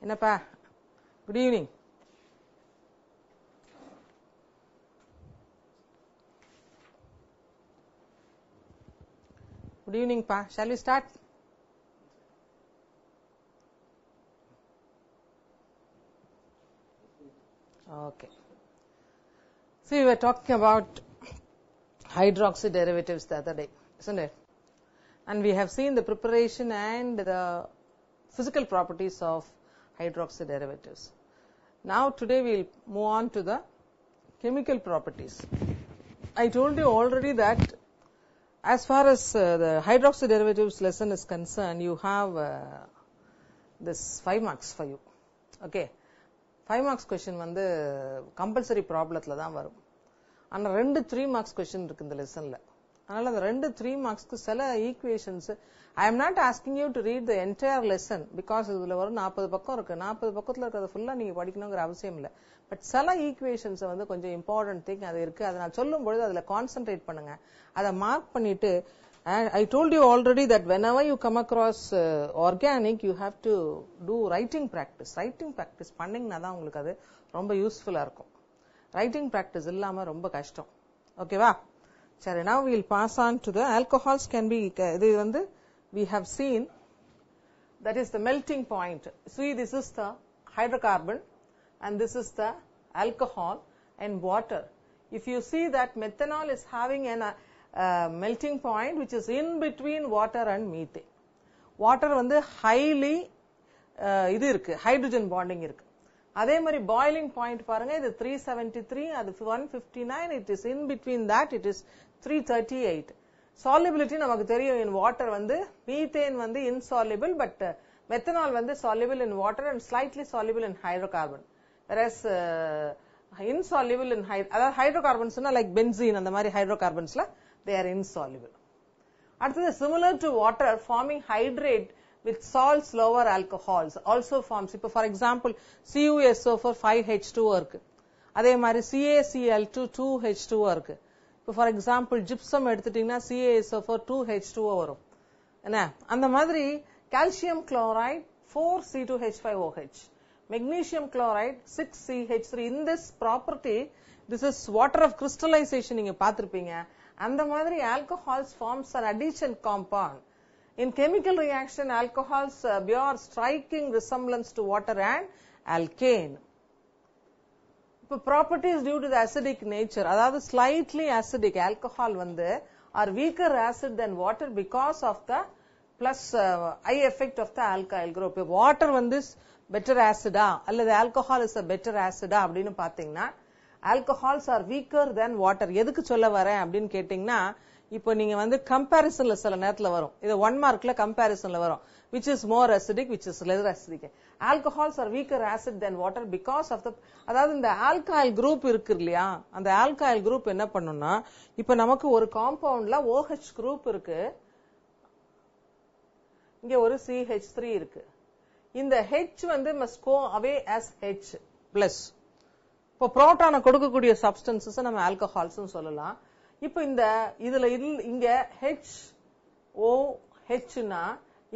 என்னப்பா, good evening. Good evening, Pa. Shall we start? Okay. See, we were talking about hydroxy derivatives the other day, isn't it? And we have seen the preparation and the physical properties of hydroxy derivatives. Now, today we'll move on to the chemical properties. I told you already that as far as the hydroxy derivatives lesson is concerned, you have this 5 marks for you. Okay. 5 marks question வந்து compulsory problemல தான் வரும். ஆனா 2 3 marks question இருக்கு இந்த லெசன்ல. அதனால அந்த 2 3 marksக்கு சில equations I am not asking you to read the entire lesson because இதுல ஒரு 40 பக்கம் இருக்கு. 40 பக்கத்துல இருக்கிறத ஃபுல்லா நீங்க படிக்கணும்ங்கற அவசியம் இல்ல. பட் சில ஈக்குவேஷன்ஸ் வந்து கொஞ்சம் இம்பார்ட்டன்ட் திங் அது இருக்கு. அத நான் சொல்லும் பொழுது அதுல கான்சென்ட்ரேட் பண்ணுங்க. அத மார்க் பண்ணிட்டு I told you already that whenever you come across organic, you have to do writing practice. Writing practice பண்ணீங்கன்னா தான் உங்களுக்கு அது ரொம்ப யூஸ்ஃபுல்லா இருக்கும். Writing practice இல்லாம ரொம்ப கஷ்டம். ஓகேவா? சரி, now we will pass on to the alcohols can be, இது வந்து we have seen that is the melting point. See, this is the hydrocarbon and this is the alcohol and water. If you see that methanol is having an melting point which is in between water and methane. Water வந்து highly இது இருக்கு, hydrogen bonding இருக்கு. அதே மாதிரி boiling point பாருங்க, இது 373, அது 159, it is in between that, it is 338. Solubility நமக்கு தெரியும், in water வந்து methane வந்து insoluble, but methanol வந்து soluble in water and slightly soluble in hydrocarbon. Whereas insoluble in அதாவது hydrocarbons like benzene அந்த மாதிரி hydrocarbonsல they are insoluble. அடுத்தது similar to water, forming hydrate with salts, lower alcohols also forms. இப்போ for example CuSO4 5H2 இருக்கு, அதே மாதிரி CaCl2 2H2 இருக்கு. இப்போ for example gypsum எடுத்துட்டீங்கன்னா CaSO4 2H2 வரும். என்ன அந்த மாதிரி calcium chloride 4C2H5OH, magnesium chloride 6CH3. in this property, this is water of crystallization நீங்க பார்த்திருப்பீங்க. அந்த மாதிரி alcohols forms an addition compound. In chemical reaction, alcohols bear striking resemblance to water and alkane. இப்போ properties due to the acidic nature, அதாவது slightly acidic alcohol வந்து are weaker acid than water because of the plus I effect of the alkyl group. water வந்து better acid அல்லது alcohol is a better acid அப்படின்னு பாத்தீங்கன்னா alcohols are weaker than water. எதுக்கு சொல்ல வரேன் அப்படின்னு கேட்டீங்கன்னா, இப்போ நீங்க வந்து கம்பேரிசன்ல சில நேரத்துல வரும், இது 1 மார்க்ல கம்பேரிசன்ல வரும், which is more acidic, which is less acidic. alcohols are weaker acid than water because of the, அதாவது இந்த alkyl group இருக்கு இல்லையா, அந்த alkyl group என்ன பண்ணும்னா, இப்போ நமக்கு ஒரு காம்பவுண்ட்ல OH group இருக்கு, இங்க ஒரு CH3 இருக்கு. இந்த H வந்து must go away as H plus. இப்போ புரோட்டானை கொடுக்கக்கூடிய சப்ஸ்டன்சஸ் நம்ம ஆல்கஹால்ஸ் சொல்லலாம். இப்போ இந்த இதுல இங்க HOH னா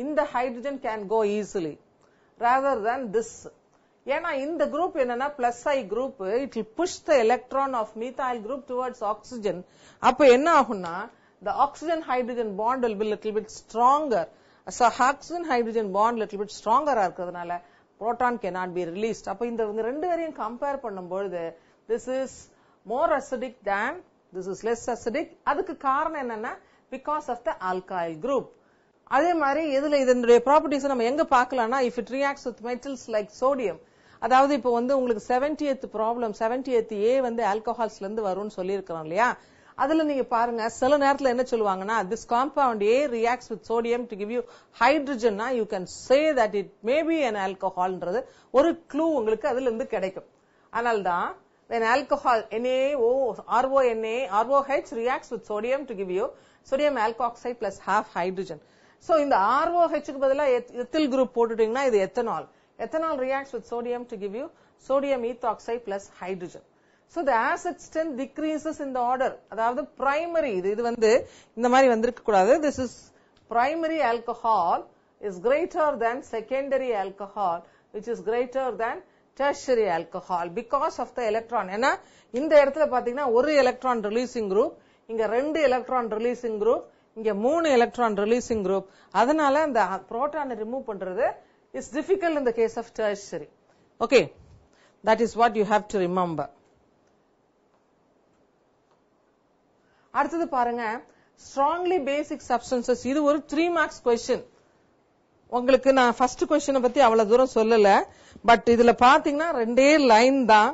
இந்த hydrogen can go easily rather than this. ஏன்னா இந்த குரூப் என்னன்னா plus I group, it will push the electron of methyl group towards oxygen. அப்ப என்ன ஆகும்னா, the oxygen hydrogen bond will be little bit stronger. So oxygen hydrogen bond little bit stronger இருக்கிறதுனால proton cannot be released. அப்ப இந்த ரெண்டு பேரையும் compare பண்ணும்போது this is more acidic than this is less acidic. அதுக்கு காரணம் என்னன்னா because of the alkyl group. அதே மாதிரி இதுல இதனுடைய ப்ராப்பர்ட்டிஸ் நம்ம எங்க பார்க்கலாம்னா, if it reacts with metals like sodium, அதாவது இப்போ வந்து உங்களுக்கு 70th ப்ராப்ளம் 70th A வந்து ஆல்கஹால்ஸ்ல இருந்து வரும்னு சொல்லியிருக்கிறோம் இல்லையா, அதுல நீங்க பாருங்க சில நேரத்துல என்ன சொல்லுவாங்கன்னா, this compound A reacts with sodium to give you hydrogen, you can say that it may be an alcoholன்றது ஒரு க்ளூ உங்களுக்கு அதுல இருந்து கிடைக்கும். அதனால்தான் when alcohol ROH reacts with sodium to give you sodium alkoxide plus half hydrogen. So இந்த ROH க்கு பதிலா ethyl group போட்டுட்டீங்கன்னா இது ethanol. Ethanol reacts with sodium to give you sodium ethoxide plus hydrogen. So the acid strength decreases in the order. அதாவது primary, இது வந்து இந்த மாதிரி வந்திருக்க கூடாது. This is primary alcohol is greater than secondary alcohol which is greater than tertiary alcohol because of the electron. ஏன்னா இந்த இடத்துல பாத்தீங்கன்னா ஒரு எலக்ட்ரான் ரிலீசிங் குரூப், இங்க 2 எலக்ட்ரான் ரிலீசிங் குரூப், இங்க 3 எலக்ட்ரான் ரிலீசிங் குரூப். அதனால அந்த புரோட்டானை ரிமூவ் பண்றது is difficult in the case of tertiary. Okay, that is what you have to remember. அடுத்தது பாருங்க, strongly basic substances. இது ஒரு 3 marks question. உங்களுக்கு நான் ஃபர்ஸ்ட் क्वेश्चन பத்தி அவ்வளவு தூரம் சொல்லல, பட் இதுல பாத்தீங்கன்னா 2 லைன் தான்.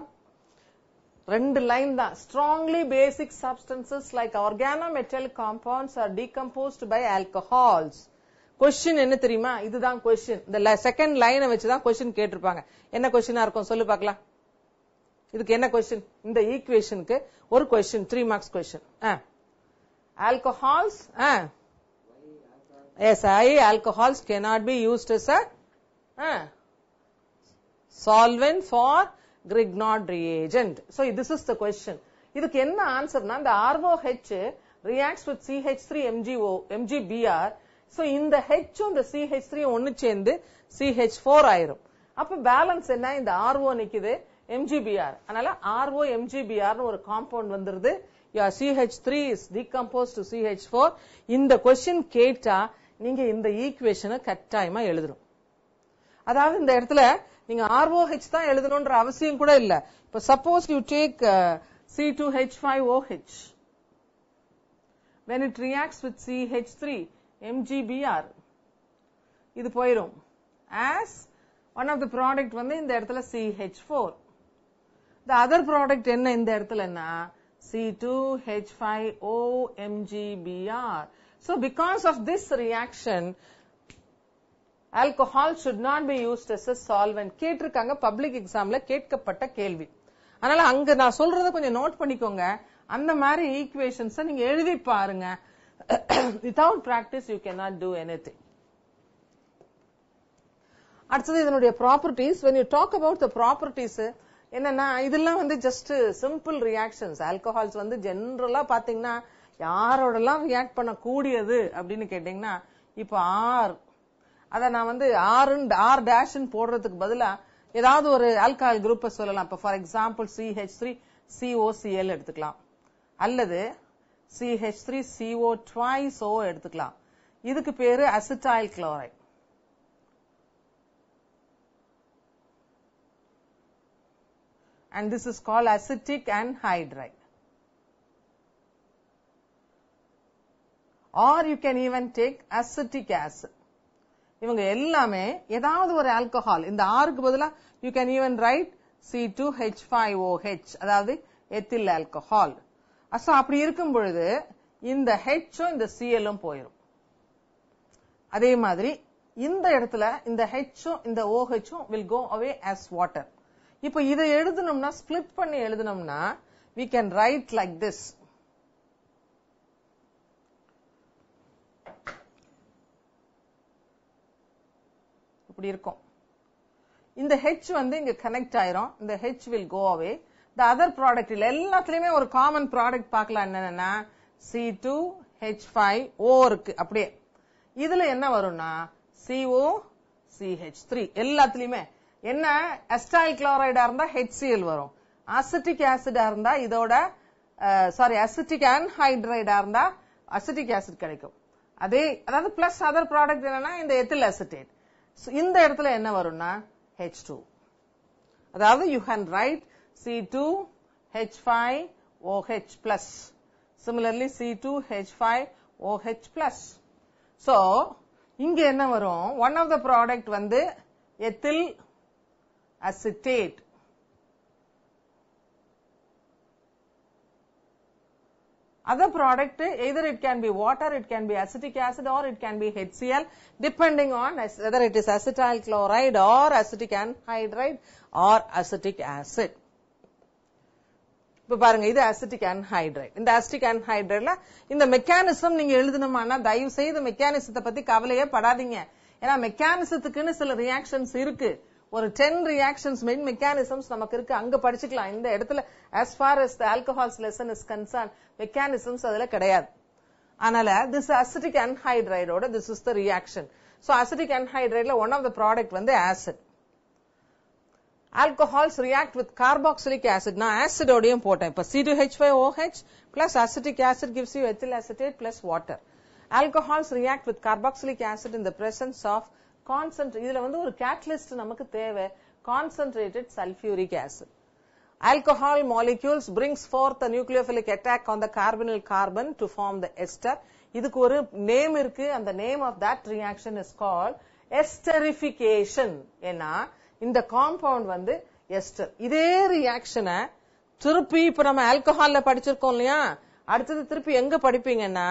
Strongly basic substances like organometallic compounds are decomposed by alcohols. Question என்ன தெரியுமா? இதுதான் question. இந்த செகண்ட் லைனை வச்சுதான் question கேட்டிருப்பாங்க. என்ன கொஸ்டினா இருக்கும் சொல்லு பார்க்கலாம். இதுக்கு என்ன question? இந்த ஈக்குவேஷனுக்கு ஒரு question, 3 marks question. Alcohols, yes, alcohols cannot be used as a solvent for Grignard reagent. So this is the question. இதுக்கு என்ன ஆன்சர்னா, இந்த ROH reacts with CH3 MgBr. So இந்த H இந்த CH3 ஒன்னு சேர்ந்து CH4 ஆயிரும். அப்ப பேலன்ஸ் என்ன? இந்த RO நிக்குது, MgBr. அதனால RO MgBr னு ஒரு காம்பவுண்ட் வந்துருது. Your CH3 is decomposed to CH4. இந்த क्वेश्चन கேட்டா நீங்க இந்த ஈக்குவேஷனை கட்டாயமா எழுதணும். அதாவது இந்த இடத்துல நீங்க ROH தான் எழுதணும்ன்ற அவசியம் கூட இல்ல. இப்ப suppose you take C2H5OH, when it reacts with CH3 MgBr, இது போயிரும். As one of the product வந்து இந்த இடத்துல CH4. The other product என்ன இந்த இடத்துலன்னா C2H5O MgBr. So because of this reaction, alcohol should not be used as a solvent. கேட்டிருக்காங்க public எக்ஸாம்ல கேட்கப்பட்ட கேள்வி. அதனால அங்க நான் சொல்றத கொஞ்சம் நோட் பண்ணிக்கோங்க. அந்த மாதிரி ஈக்குவேஷன்ஸ் நீங்க எழுதி பாருங்க. Without practice you cannot do anything. அடுத்தது இதனுடைய properties. when you talk about the properties, என்னன்னா இதெல்லாம் வந்து ஜஸ்ட் சிம்பிள் ரியாக்ஷன்ஸ். ஆல்கஹால்ஸ் வந்து ஜெனரலா பாத்தீங்கன்னா யாரோடலாம் ரியாக்ட் பண்ண கூடியது அப்படின்னு கேட்டீங்கன்னா, இப்ப அத நான் வந்து ஆர் டேஷ் போடுறதுக்கு பதிலா ஏதாவது ஒரு ஆல்கஹால் குரூப்பை சொல்லலாம். இப்ப ஃபார் எக்ஸாம்பிள் CH3COCl எடுத்துக்கலாம், அல்லது CH3CO twice O எடுத்துக்கலாம். இதுக்கு பேரு acetyl chloride. And this is called acetic anhydride. Or you can even take acetic acid. இவங்க எல்லாமே ஏதாவது ஒரு ஆல்கஹால். இந்த ஆருக்கு பதிலா you can even write C2H5OH, அதாவது எத்தில் ஆல்கஹால். சோ அப்படி இருக்கும் பொழுது இந்த H இந்த Cl போயிடும். அதே மாதிரி இந்த இடத்துல இந்த H இந்த OH will go away as water. இப்ப இதை எழுதணும்னா, ஸ்பிளிட் பண்ணி எழுதணும்னா, we can write like this. இப்படி இருக்கும். இந்த H வந்து இங்க கனெக்ட் ஆயிரும். இந்த H will go away. The other product எல்லாத்துலயுமே ஒரு காமன் ப்ராடக்ட் பார்க்கலாம். என்னன்னா C2H5O இருக்கு. அப்படியே இதுல என்ன வரும்னா COCH3. எல்லாத்துலயுமே என்ன, அசிட்டைல் குளோரைடா இருந்தா HCl வரும். அசிட்டிக் ஆசிடா இருந்தா இதோட அசிட்டிக் ஆன்ஹைட்ரைடா இருந்தா அசிட்டிக் ஆசிட் கிடைக்கும். அதாவது பிளஸ் அதர் ப்ராடக்ட் என்னன்னா இந்த எத்தில் அசிட்டேட். இந்த இடத்துல என்ன வரும்னா H2. அதாவது you can write C2H5OH plus. Similarly C2H5OH plus. So இங்க என்ன வரும், one of the product வந்து ethyl acetate. Other product, either it can be water, it can be acetic acid, or it can be HCl, depending on whether it is acetyl chloride or acetic anhydride or acetic acid. இப்ப பாருங்க, இது acetic anhydride. இந்த acetic anhydrideல இந்த mechanism நீங்க எழுதணுமானா தயவு செய்து மெக்கானிசத்தை பத்தி கவலையே படாதீங்க. ஏன்னா மெக்கானிசத்துக்குன்னு சில ரியாக்ஷன்ஸ் இருக்கு. ஒரு 10 reactions main mechanisms நமக்கு இருக்கு, அங்க படிச்சுக்கலாம். இந்த இடத்துல as far as the alcohols lesson is concerned, mechanisms அதுல கிடையாது. அதனால this acidic anhydride ஓட this is the reaction. So acidic anhydride one of the product வந்து acid. alcohols react with carboxylic acid. நான் acidodium போட்டேன். இப்ப C2H5OH plus acetic acid gives you ethyl acetate plus water. Alcohols react with carboxylic acid in the presence of இதுல வந்து ஒரு catalyst நமக்கு தேவை, concentrated sulfuric acid. Alcohol molecules brings forth a nucleophilic attack on the carbonyl carbon to form the ester. இதுக்கு ஒரு name இருக்கு. அந்த name of that reaction is called esterification. ஏன்னா இந்த காம்பவுண்ட் வந்து எஸ்டர். இதே ரியாக்ஷனை திருப்பி இப்ப நம்ம ஆல்கஹால்ல படிச்சிருக்கோம் இல்லையா, அடுத்தது திருப்பி எங்க படிப்பீங்கன்னா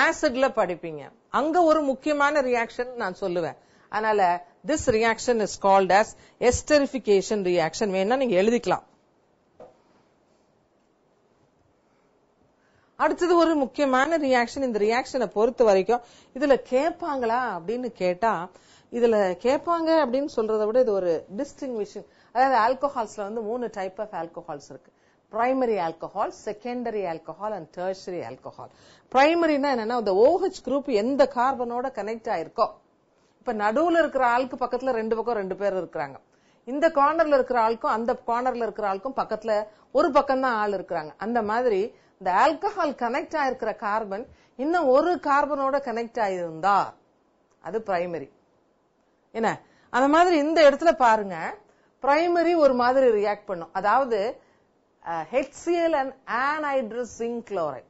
ஆசிட்ல படிப்பீங்க. அங்க ஒரு முக்கியமான ரியாக்ஷன் நான் சொல்லுவேன். அதனால this reaction is called as esterification reaction. வேணா நீங்க எழுதிக்கலாம். அடுத்தது ஒரு முக்கியமான ரியாக்ஷன். இந்த ரியாக்ஷனை பொறுத்த வரைக்கும் இதுல கேட்பாங்களா அப்படின்னு கேட்டா, இதுல கேட்பாங்க அப்படின்னு சொல்றதை விட இது ஒரு டிஸ்டிங்விஷிங். அதாவது ஆல்கஹால்ஸ்ல வந்து 3 டைப் ஆஃப் ஆல்கஹால்ஸ் இருக்கு. Primary alcohol, secondary alcohol and tertiary alcohol. பிரைமரினா என்னன்னா, இந்த OH குரூப் எந்த கார்பனோட கனெக்ட் ஆயிருக்கோ, இப்ப நடுவுல இருக்கிற ஆளுக்கு பக்கத்துல 2 பக்கம் 2 பேர் இருக்கிறாங்க. இந்த கார்னர்ல இருக்கிற ஆளுக்கும் அந்த கார்னர்ல இருக்கிற ஆளுக்கும் பக்கத்துல ஒரு பக்கம் தான் ஆள் இருக்கிறாங்க. அந்த மாதிரி இந்த ஆல்கஹால் கனெக்ட் ஆயிருக்கிற கார்பன் இன்னும் ஒரு கார்பனோட கனெக்ட் ஆயிருந்தா அது பிரைமரி. என்ன அந்த மாதிரி இந்த இடத்துல பாருங்க, பிரைமரி ஒரு மாதிரி ரியாக்ட் பண்ணும். அதாவது HCl and anhydrous zinc chloride,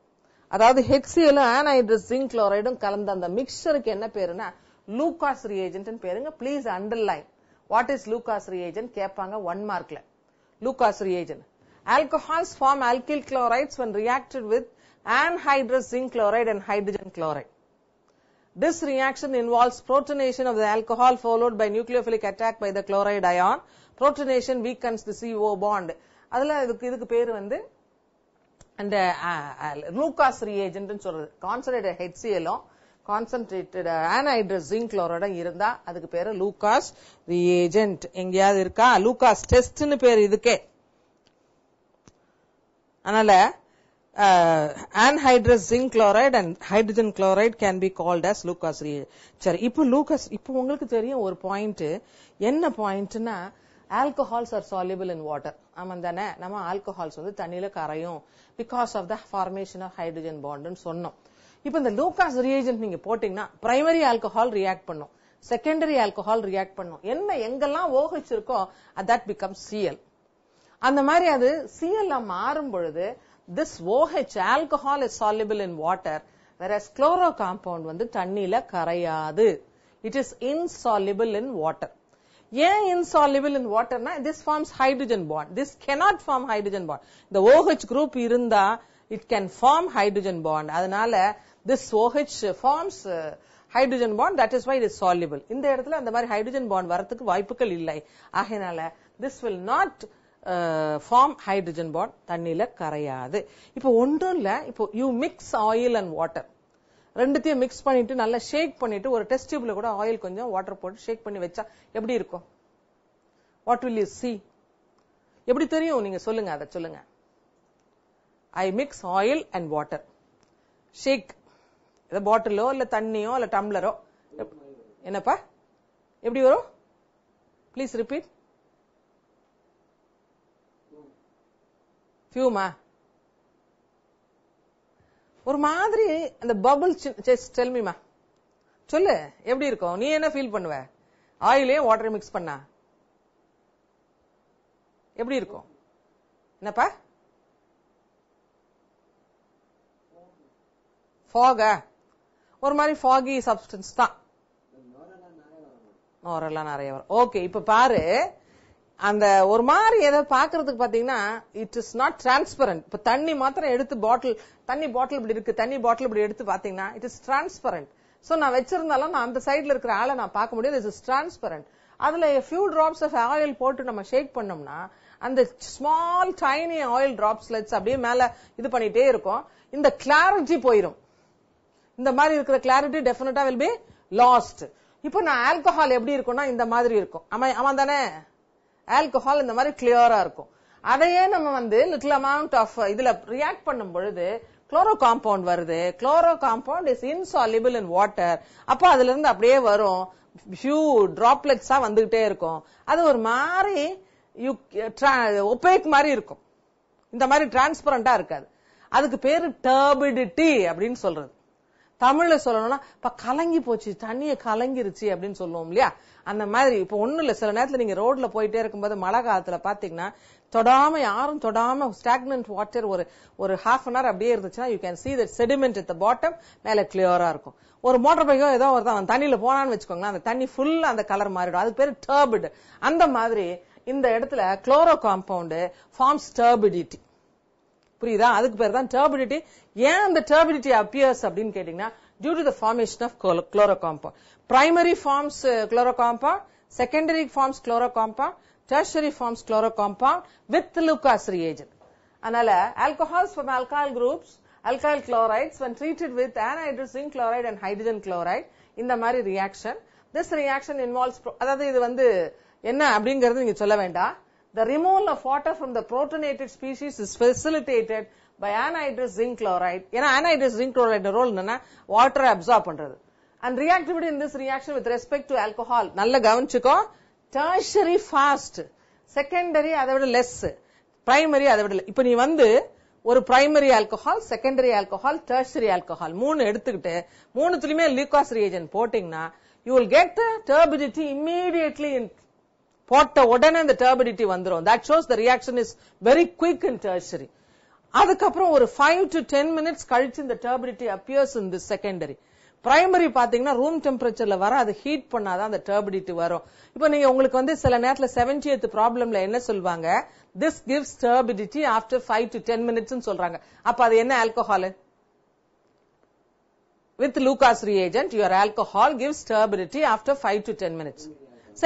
அதாவது HCl anhydrous zinc chloride கலந்த அந்த மிக்சருக்கு என்ன பேருன்னா லூகாஸ் ரியேஜென்ட் பேருங்க. Please underline what is Lucas reagent கேட்பாங்க 1 மார்க்ல. Lucas reagent. Alcohols form alkyl chlorides when reacted with anhydrous zinc chloride and hydrogen chloride. This reaction involves protonation of the alcohol followed by nucleophilic attack by the chloride ion. Protonation weakens the CO bond. அதுல இதுக்கு பேரு வந்து அந்த Lucas reagent சொல்றது. Concentrated HCl concentrated anhydrous zinc chloride இருந்தா அதுக்கு பேரு Lucas reagent. எங்கேயாவது இருக்கா? லூகாஸ் டெஸ்ட்னு பேரு இதுக்கே. அதனால anhydrous zinc chloride and hydrogen chloride can be called as Lucas reagent. சரி, இப்போ உங்களுக்கு தெரியும் ஒரு பாயிண்ட். என்ன பாயிண்ட்னா, alcohols are soluble in water. ஆமா தானே? நம்ம ஆல்கஹால்ஸ் வந்து தண்ணியில கரையும் because of the formation of hydrogen bond ன்னு சொன்னோம். இப்போ இந்த லூகாஸ் ரியேஜென்ட் நீங்க போட்டீங்கன்னா பிரைமரி ஆல்கஹால் ரியாக்ட் பண்ணும், செகண்டரி ஆல்கஹால் ரியாக்ட் பண்ணும். என்ன எங்கெல்லாம் OH இருக்கோ that becomes Cl. அந்த மாதிரி அது Cl மாறும் பொழுது this OH alcohol is soluble in water, whereas chloro compound வந்து தண்ணியில கரையாது. It is insoluble in water. ஏன் insoluble in water னா, this forms hydrogen bond. This cannot form hydrogen bond. The OH group இருந்தா it can form hydrogen bond. அதனால this OH forms hydrogen bond, that is why it is soluble. இந்த இடத்துல அந்த மாதிரி hydrogen bond வரதுக்கு வாய்ப்புகள் இல்லை. ஆகையினால this will not form hydrogen bond, தண்ணியில கரையாது. இப்போ ஒன்றும் இல்ல, இப்போ you mix oil and water, ரெண்டுத்தையும் மிக்ஸ் பண்ணிட்டு நல்லா ஷேக் பண்ணிட்டு ஒரு டெஸ்ட் டியூப்ல கூட ஆயில் கொஞ்சம் வாட்டர் போட்டு ஷேக் பண்ணி வச்சா எப்படி இருக்கும்? What will you see? எப்படி தெரியும்? நீங்க சொல்லுங்க, அதை சொல்லுங்க. I mix oil and water, ஷேக். இத பாட்டிலோ இல்ல தண்ணியோ இல்ல டம்ளரோ, என்னப்பா எப்படி வரும்? Please repeat. ஃபியூமா? ஒரு மாதிரி அந்த பபிள். டெல் மீமா, சொல்லு எப்படி இருக்கும்? நீ என்ன ஃபீல் பண்ணுவ? ஆயிலையும் வாட்டர் மிக்ஸ் பண்ணா எப்படி இருக்கும்? என்னப்பா? ஃபாகா? ஒரு மாதிரி ஃபாகி சப்ஸ்டன்ஸ் தான். நோரெல்லாம் நிறைய வரும். ஓகே, இப்ப பாரு, அந்த ஒரு மாதிரி ஏதோ பாக்குறதுக்கு பாத்தீங்கன்னா இட் இஸ் நாட் டிரான்ஸ்பரண்ட். இப்ப தண்ணி மாத்திரம் எடுத்து தண்ணி பாட்டில் இப்படி இருக்கு, தண்ணி பாட்டில் இப்படி எடுத்து பாத்தீங்கன்னா இட் இஸ் டிரான்ஸ்பரண்ட். சோ நான் வச்சிருந்தாலும் நான் அந்த சைட்ல இருக்கிற ஆளை நான் பார்க்க முடியாது. It is transparent. அதுல ஃபியூ டிராப்ஸ் ஆஃப் ஆயில் போட்டு நம்ம ஷேக் பண்ணோம்னா அந்த ஸ்மால் டைனி ஆயில் டிராப்ஸ்லெட்ஸ் அப்படியே மேல இது பண்ணிட்டே இருக்கும். இந்த கிளாரிட்டி போயிடும். இந்த மாதிரி இருக்கிற கிளாரிட்டி டெஃபினட்டா வில் பி லாஸ்ட். இப்போ நான் ஆல்கஹால் எப்படி இருக்கும்னா இந்த மாதிரி இருக்கும். ஆமா தானே? ஆல்கஹால் இந்த மாதிரி கிளியரா இருக்கும். அதையே நம்ம வந்து லிட்டில் அமௌண்ட் ஆஃப் இதுல ரியாக்ட் பண்ணும் பொழுது குளோரோ காம்பவுண்ட் வருது. Chloro compound is insoluble in water. அப்ப அதுல இருந்து அப்படியே வரும், ஃபியூ டிராப்லெட்ஸா வந்துகிட்டே இருக்கும். அது ஒரு மாதிரி ஒபேக் மாதிரி இருக்கும், இந்த மாதிரி டிரான்ஸ்பரண்டா இருக்காது. அதுக்கு பேரு டர்பிடிட்டி அப்படின்னு சொல்றது. தமிழ்ல சொல்லணும்னா இப்ப கலங்கி போச்சு, தண்ணிய கலங்கிருச்சு அப்படின்னு சொல்லுவோம் இல்லையா, அந்த மாதிரி. இப்ப ஒண்ணும் இல்ல, சில நேரத்துல நீங்க ரோட்ல போயிட்டே இருக்கும்போது மழை காலத்துல பாத்தீங்கன்னா யாரும் தொடாம ஸ்டாக்னன்ட் வாட்டர் ஒரு ஹாஃப் அன் ஹவர் அப்படியே இருந்துச்சுன்னா you can see that sediment at the bottom, மேல கிளியரா இருக்கும். ஒரு மோட்டார் பைக்கோ ஏதோ ஒருத்தன் தண்ணியில போனான்னு வச்சுக்கோங்களேன், அந்த தண்ணி ஃபுல்லா அந்த கலர் மாறிடும். அதுக்கு பேரு டர்பிட். அந்த மாதிரி இந்த இடத்துல குளோரோ காம்பவுண்ட் ஃபார்ம்ஸ் டர்பிடிட்டி. புரியுதா? அதுக்கு பேர் தான் டர்பிடிட்டி. ஏன் அந்த டர்பிடிட்டி அப்பியர்ஸ் அப்படின்னு கேட்டீங்கன்னா, due to the formation of chlorocompound. Primary forms chlorocompound, secondary forms chlorocompound, tertiary forms chlorocompound with Lucas reagent. அதனால alcohols from alkyl groups, alkyl chlorides when treated with anhydrous zinc chloride and hydrogen chloride, இந்த மாதிரி reaction. This reaction involves, அதாவது இது என்ன அப்படிங்கறது நீங்க சொல்ல வேண்டாம். The removal of water from the protonated species is facilitated by anhydrous zinc chloride. ஏன்னா anhydrous zinc chloride ரோல் என்னன்னா வாட்டரை அப்சார்ப் பண்றது. And reactivity in this reaction with respect to alcohol, நல்ல கவனிச்சுக்கோ, tertiary fast, secondary அதை விட less, primary அதை விட. இப்ப நீ ஒரு primary alcohol, secondary alcohol, tertiary alcohol மூணு எடுத்துக்கிட்டு மூணுத்துலயுமே Lucas reagent போட்டீங்கன்னா you will get the turbidity immediately in போட்ட உடனே இந்த டர்பிடிட்டி வந்துரும். That shows the reaction is very quick in tertiary. அதுக்கப்புறம் ஒரு 5 to 10 minutes கழிச்சு இந்த turbidity appears in the secondary. Primary பாத்தீங்கன்னா ரூம் டெம்பரேச்சர்ல வர அது ஹீட் பண்ணாதான் அந்த டர்பிடிட்டி வரும். இப்போ நீங்க உங்களுக்கு சில நேரத்துல 70th ப்ராப்ளம்ல என்ன சொல்வாங்க, this gives turbidity after 5 to 10 minutes சொல்றாங்க. அப்ப அது என்ன alcohol? With Lucas reagent your alcohol gives turbidity after 5 to 10 minutes.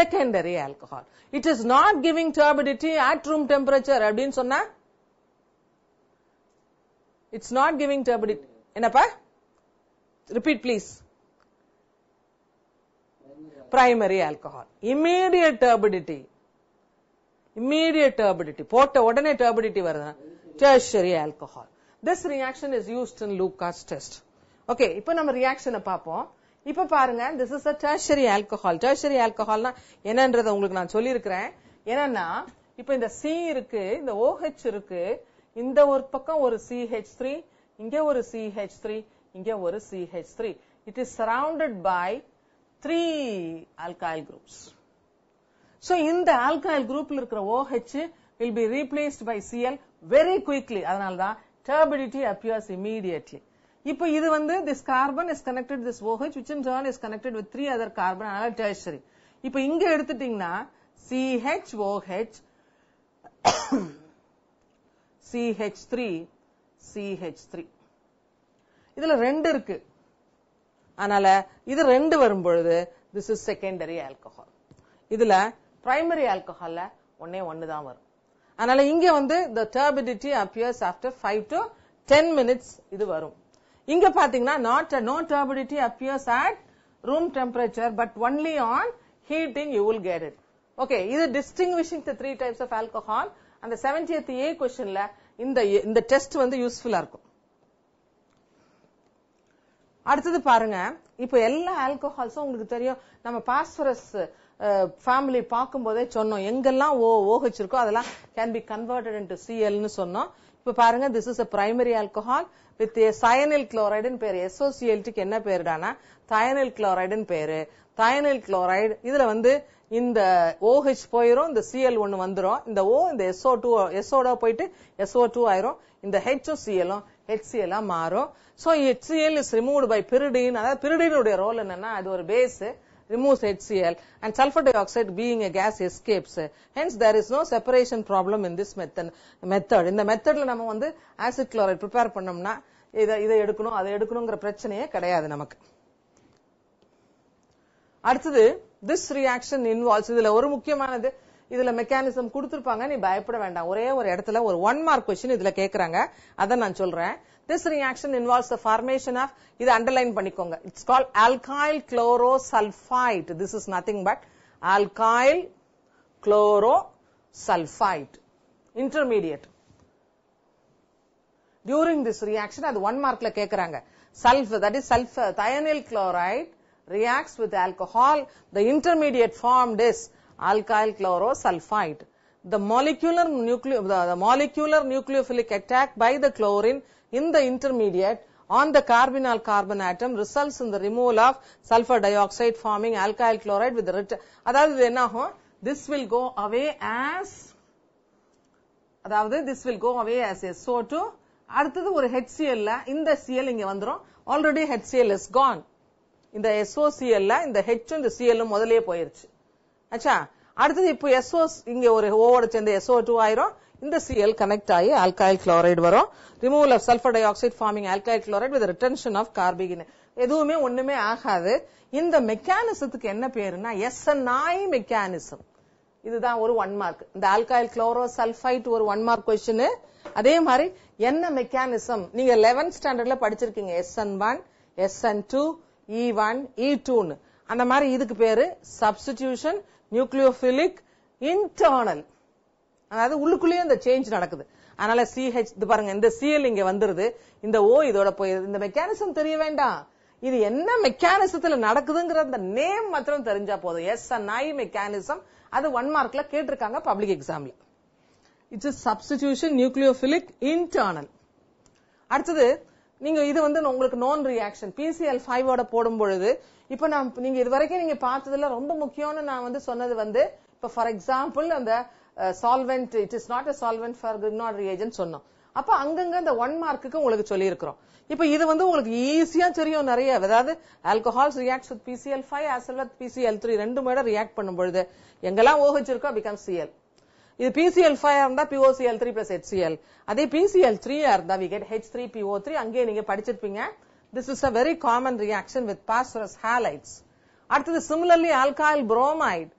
Secondary alcohol. It is not giving turbidity at room temperature அப்படின்னு சொன்னா it's not giving turbidity. என்னப்பா? Repeat please. Primary alcohol. Immediate turbidity. போட்ட உடனே turbidity வருதுன்னா tertiary alcohol. This reaction is used in Lucas test. Okay, இப்போ நம்ம ரியாக்ஷனை பாப்போம். இப்ப பாருங்க, this is a tertiary alcohol. Tertiary alcoholனா என்னன்றதை உங்களுக்கு நான் சொல்லியிருக்கிறேன். என்னன்னா இப்ப இந்த C இருக்கு, இந்த OH இருக்கு, இந்த ஒரு பக்கம் ஒரு CH3, இங்க ஒரு CH3, இங்க ஒரு CH3. It is surrounded by 3 alkyl groups. So இந்த alkyl groupல இருக்கிற OH will be replaced by Cl very quickly. அதனாலதான் turbidity appears immediately. இப்போ இது this carbon is connected to this OH, which in turn is connected with 3 other carbon, அதனால tertiary. இப்போ இங்க எடுத்துட்டீங்கன்னா CHOH, CH3, CH3. இதுல 2 இருக்கு. அதனால இது 2 வரும்பொழுது this is secondary alcohol. இதுல primary alcoholல ஒண்ணே தான் வரும். அதனால இங்க the turbidity appears after 5 to 10 minutes இது வரும். இங்க பாத்தீங்கன்னா no turbidity appears at room temperature, but only on heating you will get it. Okay, இது distinguishing the 3 types of alcohol. அந்த 70th A questionல இந்த டெஸ்ட் யூஸ்ஃபுல்லா இருக்கும். அடுத்தது பாருங்க, இப்ப எல்லா ஆல்கஹால்ஸும் உங்களுக்கு தெரியும், நம்ம பாஸ்பரஸ் ஃபேமிலி பார்க்கும்போதே சொன்னோம், எங்கெல்லாம் OH இருக்கோ அதெல்லாம் can be converted into Cl ன்னு சொன்னோம். இப்ப பாருங்க, this is a primary alcohol with a thionyl chloride ன்னு பேரு. SOCl க்கு என்ன பேருடானா thionyl chloride ன்னு பேரு. thionyl chloride இதுல இந்த OH போயிரும், இந்த Cl ஒன்னு வந்துரும், இந்த O இந்த SO2 போயிட்டு SO2 ஆயிரும், இந்த H Cl HCl மாறும். So HCl is removed by pyridine. அதாவது pyridine உடைய ரோல் என்னன்னா அது ஒரு base, removes HCl, and sulfur dioxide being a gas escapes. Hence there is no separation problem in this method. இந்த மெத்தட்ல நம்ம ஆசிட் குளோரைட் ப்ரிப்பேர் பண்ணோம்னா இதை எடுக்கணும் அதை எடுக்கணும்ங்கற பிரச்சனையே கிடையாது நமக்கு. அடுத்தது this reaction involves, இதுல ஒரு முக்கியமானது, இதுல மெக்கானிசம் கொடுத்திருப்பாங்க, நீ பயப்பட வேண்டாம். ஒரே ஒரு இடத்துல ஒரு 1 mark question இதுல கேக்குறாங்க, அத நான் சொல்றேன். This reaction involves the formation of, இது அண்டர்லைன் பண்ணிக்கோங்க, it's called alkyl chlorosulfite. This is nothing but alkyl chlorosulfite, intermediate. During this reaction, அது 1 markல கேக்குறாங்க, sulfur, that is sulfur, thionyl chloride reacts with alcohol. The intermediate formed is alkyl chlorosulfite. the molecular nucleophilic attack by the chlorine in the intermediate on the carbonyl carbon atom results in the removal of sulfur dioxide forming alkyl chloride with the அதாவது என்ன ஆகும், this will go away as SO2. அடுத்தது ஒரு HCl ல இந்த Cl இங்க வந்துரும். Already HCl is gone. இந்த SOCl ல இந்த H இந்த Cl முதல்லயே போயிருச்சு. ஆச்சா, அடுத்தது இப்போ SO இங்க ஒரு O ஓட சேர்ந்து SO2 ஆயிரும். இந்த Cl கனெக்ட் ஆகி alkyl chloride வரும். removal of sulfur dioxide forming alkyl chloride with retention of carbene. எதுவுமே ஒண்ணுமே ஆகாது. இந்த மெக்கானிசத்துக்கு என்ன பேருன்னா SNI மெக்கானிசம். இதுதான் ஒரு 1 மார்க். இந்த alkyl chlorosulfite ஒரு 1 மார்க் क्वेश्चन. அதே மாதிரி என்ன மெக்கானிசம் நீங்க 11th ஸ்டாண்டர்ட்ல படிச்சிருக்கீங்க, SN1, SN2, E1, E2 ன்னு. அந்த மாதிரி இதுக்கு பேரு சப்ஸ்டிடியூஷன் நியூக்ளியோபிலிக் இன்டர்னல். அதாவது உள்ளுக்குள்ளேயே இந்த சேஞ்ச் நடக்குது. அதனால CH இது பாருங்க, இந்த Cl இங்க வந்துருது, இந்த O இதோட போயிருது. இந்த மெக்கானிசம் தெரிய வேண்டாம், இது என்ன மெக்கானிசத்துல நடக்குதுங்கிற அந்த நேம் மாத்திரம் தெரிஞ்சா போதும். SNI mechanism. அது 1 மார்க்ல கேட்டிருக்காங்க பப்ளிக் எக்ஸாம்ல. It's substitution nucleophilic internal. அடுத்தது நீங்க இது உங்களுக்கு நோன் ரியாக்ஷன் PCl5 ஓட போடும் பொழுது, இப்ப நீங்க இது வரைக்கும் நீங்க பார்த்ததுல ரொம்ப முக்கியம்னு நான் சொன்னது இப்ப ஃபார் எக்ஸாம்பிள் அந்த solvent, it is not a solvent for Grignard reagent சொன்னோம். அப்ப அங்கங்க அந்த 1 மார்க்குக்கு உங்களுக்கு சொல்லி இருக்கிறோம். இப்ப இது உங்களுக்கு ஈஸியா தெரியும் நிறைய. அதாவது alcohols reacts with PCl5 as well as PCl3 ரெண்டு மேட ரியாக்ட் பண்ணும் பொழுது எங்கெல்லாம் OH இருக்கோ become Cl. இது PCl5 இருந்தா POCl3 plus HCl. அதே PCl3 இருந்தா we get H3PO3. அங்கே நீங்க படிச்சிருப்பீங்க. This is a very common reaction with phosphorus halides. அடுத்தது similarly alkyl bromide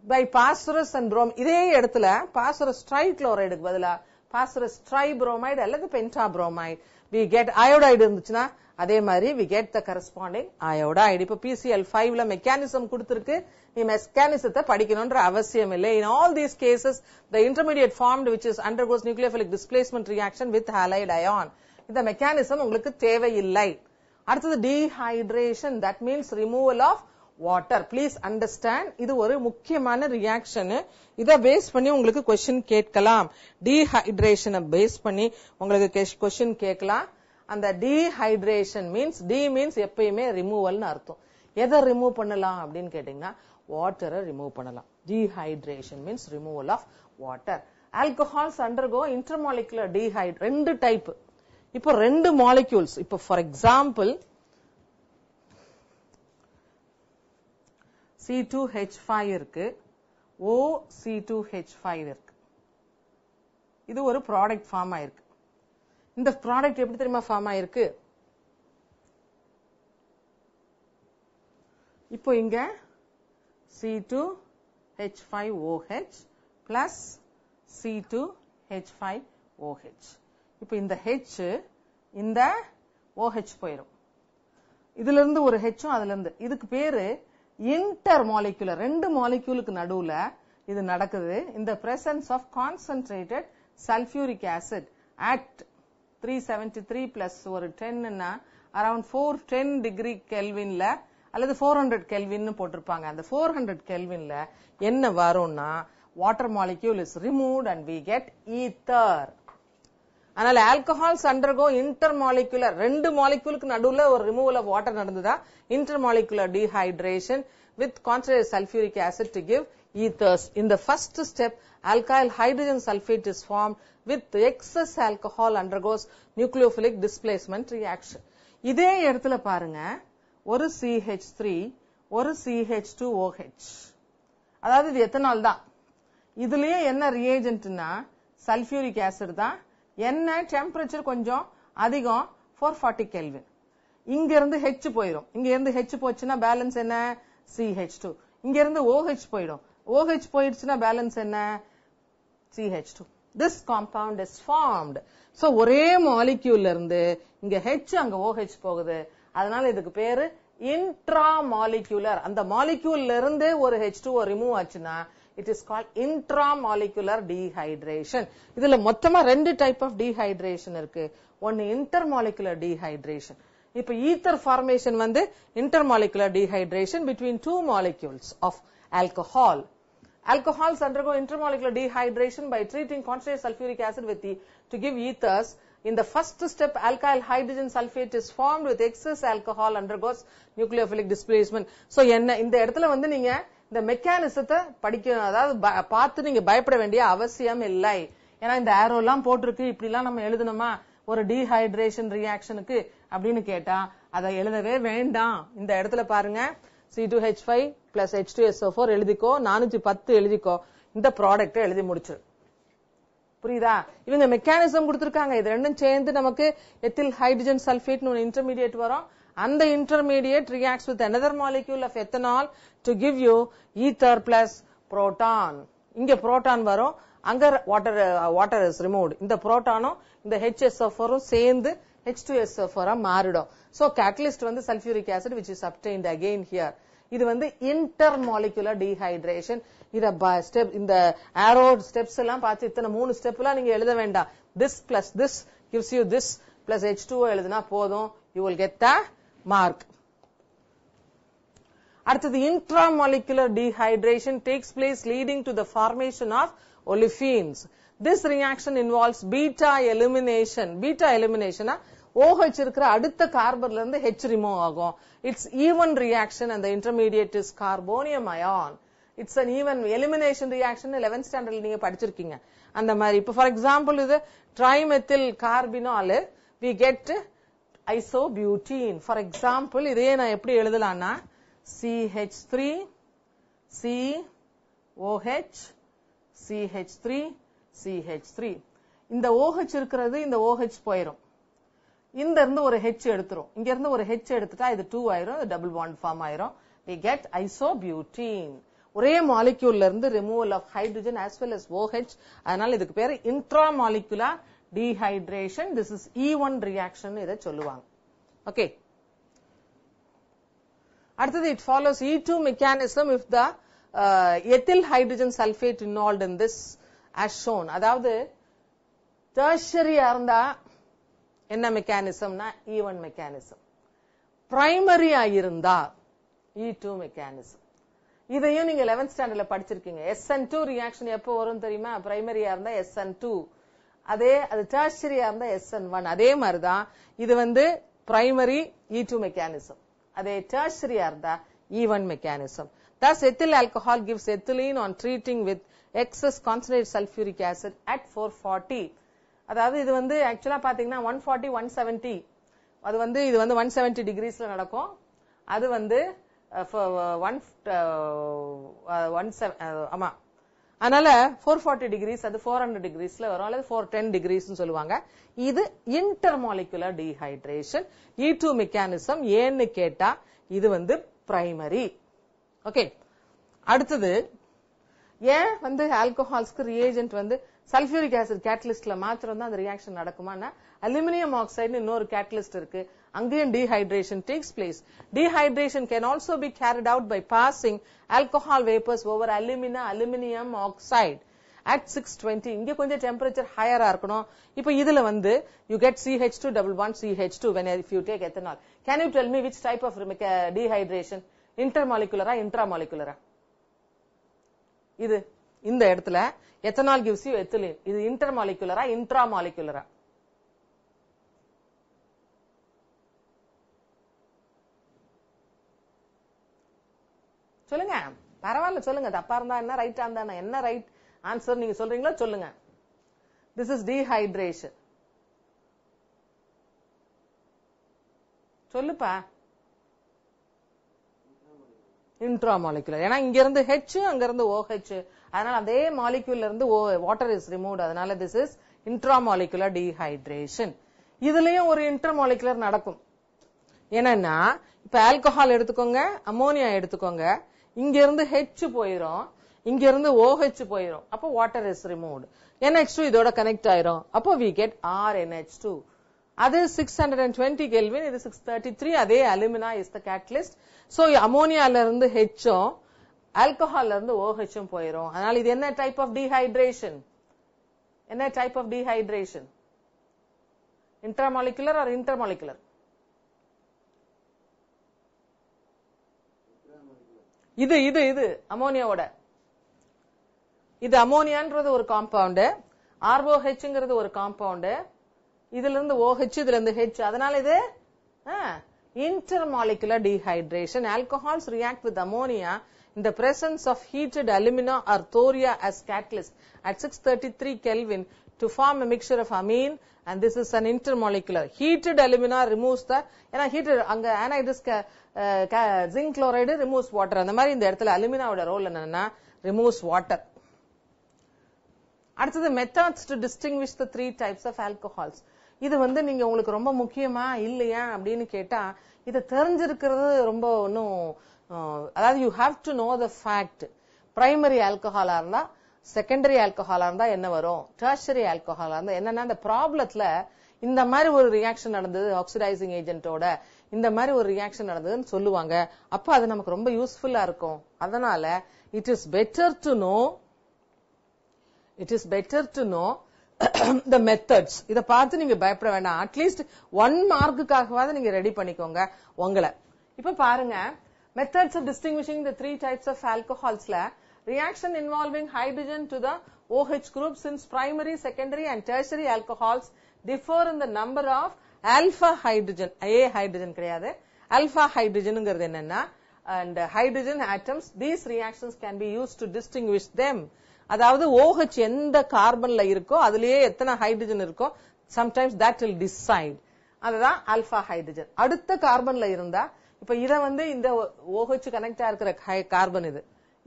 by phosphorus and bromine. இதே இடத்துல phosphorus trichlorideக்கு பதிலா phosphorus tribromide அல்லது pentabromide we get iodide இருந்துச்சுன்னா அதே மாதிரி we get the corresponding iodide. இப்ப PCl5 ல மெக்கானிசம் கொடுத்திருக்கு, நீ மெக்கானிசத்தை படிக்கணும்ன்ற அவசியம் இல்லை. In all these cases the intermediate formed which is undergoes nucleophilic displacement reaction with halide ion. இந்த மெக்கானிசம் உங்களுக்கு தேவையில்லை. அடுத்தது dehydration, that means removal of water. Please understand, இது ஒரு முக்கியமான ரியாக்ஷன். இத பேஸ் பண்ணி உங்களுக்கு क्वेश्चन கேட்கலாம். dehydration பேஸ் பண்ணி உங்களுக்கு क्वेश्चन கேட்கலாம். அந்த dehydration means means எப்பயுமே ரிமூவல்னு அர்த்தம். எதை ரிமூவ் பண்ணலாம் அப்படின்னு கேட்டீங்கன்னா வாட்டரை ரிமூவ் பண்ணலாம். dehydration means removal of water. alcohols undergo intermolecular dehydration. ரெண்டு டைப். இப்போ ரெண்டு மாலிக்யூல்ஸ், இப்போ ஃபார் எக்ஸாம்பிள் C2H5 இருக்கு, OC2H5 இருக்கு. இது ஒரு ப்ராடக்ட் ஃபார்ம் ஆயிருக்கு. இந்த ப்ராடக்ட் எப்படி தெரியுமா ஃபார்ம் ஆயிருக்கு? இப்போ இங்க C2H5OH plus C2H5OH. இப்போ இந்த H இந்த OH போயிடும். இதுல இருந்து ஒரு H அதுல இருந்து, இதுக்கு பேரு இன்டர் மாலிகுலர். ரெண்டு மாலிக்யூலுக்கு நடுவுல இது நடக்குது. இந்த presence of concentrated sulphuric acid at 373 plus ஒரு 10 அரௌண்ட் 410 டிகிரி கெல்வின்ல அல்லது 400 கெல்வின் போட்டிருப்பாங்க. அந்த 400 கெல்வின்ல என்ன வரும்னா water molecule is removed and we get ether. அதனால ஆல்கஹால்ஸ் அண்டர்கோ இன்டர்மாலிகுலர், ரெண்டு மாலிக்யூலுக்கு நடுவுல ஒரு ரிமூவல் ஆஃப் வாட்டர் நடந்ததா intermolecular dehydration with concentrated sulphuric acid to give ethers. In the first step, alkyl hydrogen sulfate is formed with excess alcohol undergoes nucleophilic displacement reaction. இதே இடத்துல பாருங்க, ஒரு CH3 ஒரு CH2OH. அதாவது இது எத்தனால் தான். இதுலயே என்ன ரியேஜென்ட்னா சல்பியூரிக் ஆசிட் தான். என்ன டெம்பரேச்சர் கொஞ்சம் அதிகம் 440 கெல்வின். இங்க இருந்து H போயிடும். இங்க இருந்து H போச்சுன்னா பேலன்ஸ் என்ன? CH2. இங்க இருந்து OH போயிடும். OH போயிடுச்சுன்னா பேலன்ஸ் என்ன? CH2. This compound is formed. So ஒரே மாலிக்யூல்ல இருந்து இங்க H அங்க OH போகுது. அதனால இதுக்கு பேரு intramolecular. அந்த மாலிக்யூல்ல இருந்து ஒரு H2O ரிமூவ் ஆச்சுன்னா it is called intramolecular dehydration. இதுல மொத்தமா ரெண்டு டைப் ஆஃப் டீஹைட்ரேஷன் இருக்கு. ஒன்னு intermolecular dehydration. இப்ப ether formation intermolecular dehydration between two molecules of alcohol. Alcohols undergo intermolecular dehydration by treating concentrated sulfuric acid with to give ethers. In the first step, alkyl hydrogen sulfate is formed with excess alcohol undergoes nucleophilic displacement. So என்ன இந்த இடத்துல வந்து நீங்க இந்த மெக்கானிசத்தை படிக்க, அதாவது பார்த்து நீங்க பயப்பட வேண்டிய அவசியம் இல்லை. ஏன்னா இந்த ஆரோ எல்லாம் போட்டிருக்கு, இப்படி எல்லாம் நம்ம எழுதணுமா ஒரு டீஹைட்ரேஷன் ரியாக்ஷனுக்கு அப்படின்னு கேட்டா அதை எழுதவே வேண்டாம். இந்த இடத்துல பாருங்க, C2H5 plus H2SO4 எழுதிக்கோ, 410 எழுதிக்கோ, இந்த ப்ராடக்ட் எழுதி முடிச்சு. புரியுதா? இவங்க மெக்கானிசம் கொடுத்திருக்காங்க, இது ரெண்டும் சேர்ந்து நமக்கு எத்தில் ஹைட்ரஜன் சல்பேட் ஒரு இன்டர்மீடியேட் வரும். அந்த intermediate reacts with another molecule of ethanol to give you ether plus proton. இங்க புரோட்டான் வரும், அங்க வாட்டர் இஸ் ரிமூவ்ட். இந்த புரோட்டானும் இந்த HSO4 சேர்ந்து H2SO4 மாறிடும். சோ கேட்டலிஸ்ட் வந்து sulphuric acid which is obtained again here. இது வந்து இன்டர்மாலிகுலர் டீஹைட்ரேஷன். இத ஸ்டெப், இந்த ஆரோ ஸ்டெப்ஸ் எல்லாம் பார்த்து இத்தனை 3 ஸ்டெப் எல்லாம் நீங்க எழுத வேண்டாம். this plus this gives you this plus H2O எழுதுனா போதும், you will get the mark. அடுத்தது intramolecular dehydration takes place leading to the formation of olefins. This reaction involves beta elimination. Beta elimination OH இருக்கிற அடுத்த கார்பன்ல இருந்து H remove ஆகும். It's even reaction and the intermediate is carbonium ion. It's an even elimination reaction. 11th standard நீங்க படிச்சிருக்கீங்க அந்த மாதிரி. இப்போ for example இது trimethyl carbinol, we get isobutene. For example இதே நான் எப்படி எழுதலாம்னா CH3 COH CH3 CH3. இந்த OH இருக்கிறது இந்த OH போயிடும், இந்த இருந்து ஒரு H எடுத்துரும், இங்க இருந்து ஒரு H எடுத்துட்டா இது 2 ஆயிரும், டபுள் பாண்ட் ஃபார்ம் ஆயிரும். we get isobutene. ஒரே மாலிக்யூல்ல இருந்து removal of hydrogen as well as OH. அதனால இதுக்கு பேரு intramolecular dehydration. this is E1 reaction இத சொல்லுவாங்க. ஓகே, அடுத்தது it follows E2 mechanism if the ethyl hydrogen sulfate involved in this as shown. அதாவது tertiary இருந்தா என்ன மெக்கானிசம்னா E1 மெக்கானிசம், பிரைமரி இருந்தா E2 மெக்கானிசம். இதையும் நீங்க 11th ஸ்டாண்டர்ட்ல படிச்சிருக்கீங்க. SN2 ரியாக்ஷன் எப்போ வரும் தெரியுமா? பிரைமரியா இருந்தா SN2, அதே அது டெர்ஷரியா இருந்தா SN1. அதே மாதிரிதான் இது வந்து பிரைமரி E2 மெக்கானிசம், அதே டெர்ஷரியா இருந்தா E1 mechanism. Thus ethyl alcohol gives ethylene on treating with excess concentrated sulfuric acid at 440. அதாவது இது வந்து ஆக்சுவலா பாத்தீங்கன்னா 140 170, அது வந்து இது வந்து 170 டிகிரிஸ்ல நடக்கும். அது வந்து ஆமா, அதனால 440 டிகிரிஸ் அது 400 டிகிரிஸ்ல வரும், அல்லது 410 டிகிரிஸ் சொல்லுவாங்க. இது இன்டர்மாலிகுலர் டீஹைட்ரேஷன் E2 மெக்கானிசம். ஏன்னு கேட்டா இது வந்து பிரைமரி. ஓகே, அடுத்தது ஏன் வந்து ஆல்கஹால்ஸ்க்கு ரியேஜென்ட் வந்து சல்பியூரிக் ஆசிட் கேட்டலிஸ்ட்ல மாத்திரம் தான் அந்த ரியாக்ஷன் நடக்குமானா, அலுமினியம் ஆக்சைடு இன்னொரு கேட்டலிஸ்ட் இருக்கு, அங்கேயும் dehydration takes place. Dehydration can also be carried out by passing alcohol vapours over aluminium oxide at 620. இங்க கொஞ்சம் டெம்பரேச்சர் ஹையரா இருக்கணும். இப்போ இதுல வந்து you get CH2 double bond CH2 when if you take ethanol. Can you tell me which type of dehydration? Intermolecular intramolecular? இது இந்த இடத்துல ethanol gives you ethylene. இது intermolecular intramolecular? சொல்லுங்க, பரவாயில்ல சொல்லுங்க, தப்பா இருந்தா என்ன, ரைட்டா இருந்தா என்ன, ரைட் ஆன்சர் நீங்க சொல்றீங்களா சொல்லுங்க. This is dehydration. சொல்லுப்பா. intramolecular. ஏன்னா இங்க இருந்து H, அங்க இருந்து OH, அதனால அதே மாலிக்யூல்ல இருந்து வாட்டர் இஸ் ரிமூவ்ட். அதனால this is intramolecular dehydration. இதுலயும் ஒரு இன்டர்மாலிகுலர் நடக்கும். என்னன்னா இப்ப ஆல்கஹால் எடுத்துக்கோங்க, அமோனியா எடுத்துக்கோங்க, இங்க இருந்து H போயிரும், இங்க இருந்து OH போயிரும், அப்போ வாட்டர் இஸ் ரிமூவ்ட். NH2 இதோட கனெக்ட் ஆயிரும், அப்போ we get RNH2. அது 620 Kelvin, இது 633. அதே alumina is the catalyst. So அமோனியால இருந்து H, ஆல்கஹால்ல இருந்து OH போயிரும். அதனால இது என்ன டைப் ஆஃப் டீஹைட்ரேஷன்? என்ன type of dehydration? Intramolecular or intermolecular? இது இது இது அமோனியாவோட இது அமோனியான்றது ஒரு காம்பவுண்ட், ROHங்கிறது ஒரு காம்பவுண்ட், இதுல இருந்து OH, இதுல இருந்து H. அதனால இது intermolecular dehydration. Alcohols react with ammonia in the presence of heated alumina or thoria as catalyst at 633 Kelvin to form a mixture of amine, and this is an intermolecular. Heated alumina removes the, ஏன்னா heated அங்க anhydrous zinc chloride removes water. அந்த மாதிரி இந்த இடத்துல அலுமினாவோட role என்னன்னா removes water. அடுத்தது methods to distinguish the three types of alcohols. இது நீங்க உங்களுக்கு ரொம்ப முக்கியமா இல்லையா அப்படின்னு கேட்டா இதை தெரிஞ்சிருக்கிறது ரொம்ப ஒன்னும், அதாவது you have to know the fact. Primary ஆல்கஹாலா இருந்தா, செகண்டரி ஆல்கஹாலா இருந்தா என்ன வரும், டெர்ஷரி ஆல்கஹாலா இருந்தா என்னன்னா, இந்த ப்ராப்ளத்துல இந்த மாதிரி ஒரு ரியாக்ஷன் நடந்தது ஆக்சிடைசிங் ஏஜென்ட்டோட, இந்த மாதிரி ஒரு ரியாக்ஷன் நடந்ததுன்னு சொல்லுவாங்க. அப்ப அது நமக்கு ரொம்ப யூஸ்ஃபுல்லா இருக்கும். அதனால it is better to know the methods. இத பார்த்து நீங்க பயப்பட வேண்டாம். அட்லீஸ்ட் 1 மார்க்குக்காகவாவது நீங்க ரெடி பண்ணிக்கோங்க உங்களை. இப்ப பாருங்க, methods of distinguishing the 3 types of alcoholsல reaction involving hydrogen to the OH group, since primary, secondary and tertiary alcohols differ in the number of alpha hydrogen, A hydrogen கிடையாது, alpha hydrogenங்கிறது என்னன்னா, and hydrogen atoms. These reactions can be used to distinguish them. அதாவது OH எந்த கார்பன்ல இருக்கோ அதுலயே எத்தனை hydrogen இருக்கோ, sometimes that will decide. அதுதான் alpha hydrogen. அடுத்த கார்பன்ல இருந்தா, இப்ப இத இந்த OH கனெக்டா இருக்கிற கார்பன்,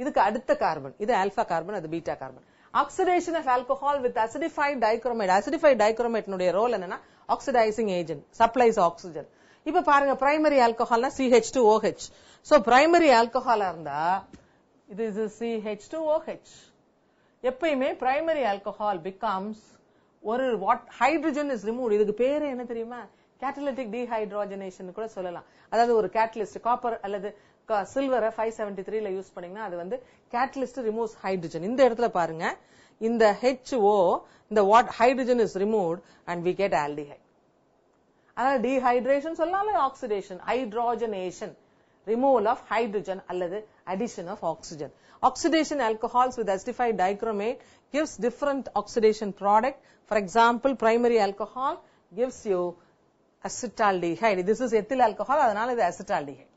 இதுக்கு அடுத்த கார்பன், இது ஆல்பா கார்பன், அது beta carbon. Oxidation of alcohol with acidified dichromate. Acidified டைக்ரோமேட்னுடைய ரோல் என்னன்னா ஆக்சிடைசிங் ஏஜென்ட், சப்ளைஸ் ஆக்சிஜன். இப்ப பாருங்க, பிரைமரி ஆல்கஹால்னா CH2OH. சோ பிரைமரி ஆல்கஹாலா இருந்தா இது CH2OH. எப்பயுமே பிரைமரி ஆல்கஹால் பிகம்ஸ் ஒரு ஹைட்ரஜன் இஸ் ரிமூவ். இதுக்கு பேரு என்ன தெரியுமா, கேட்டலிட்டிக் டீஹைட்ரோஜனேஷன் கூட சொல்லலாம். அதாவது ஒரு கேட்டலிஸ்ட், காப்பர் அல்லது சில்வரை 573ல யூஸ் பண்ணீங்கன்னா அது கேட்டலிஸ்ட் ரிமூவ்ஸ் ஹைட்ரஜன். இந்த இடத்துல பாருங்க, இந்த HO, இந்த hydrogen is removed and we get aldehyde. அதனால டீஹைட்ரேஷன் சொல்லலாம், oxidation, hydrogenation, removal of hydrogen அல்லது addition of oxygen. Oxidation alcohols with acidified dichromate gives different oxidation product. For example, primary alcohol gives you acetaldehyde. This is ethyl alcohol, அதனால இது acetaldehyde.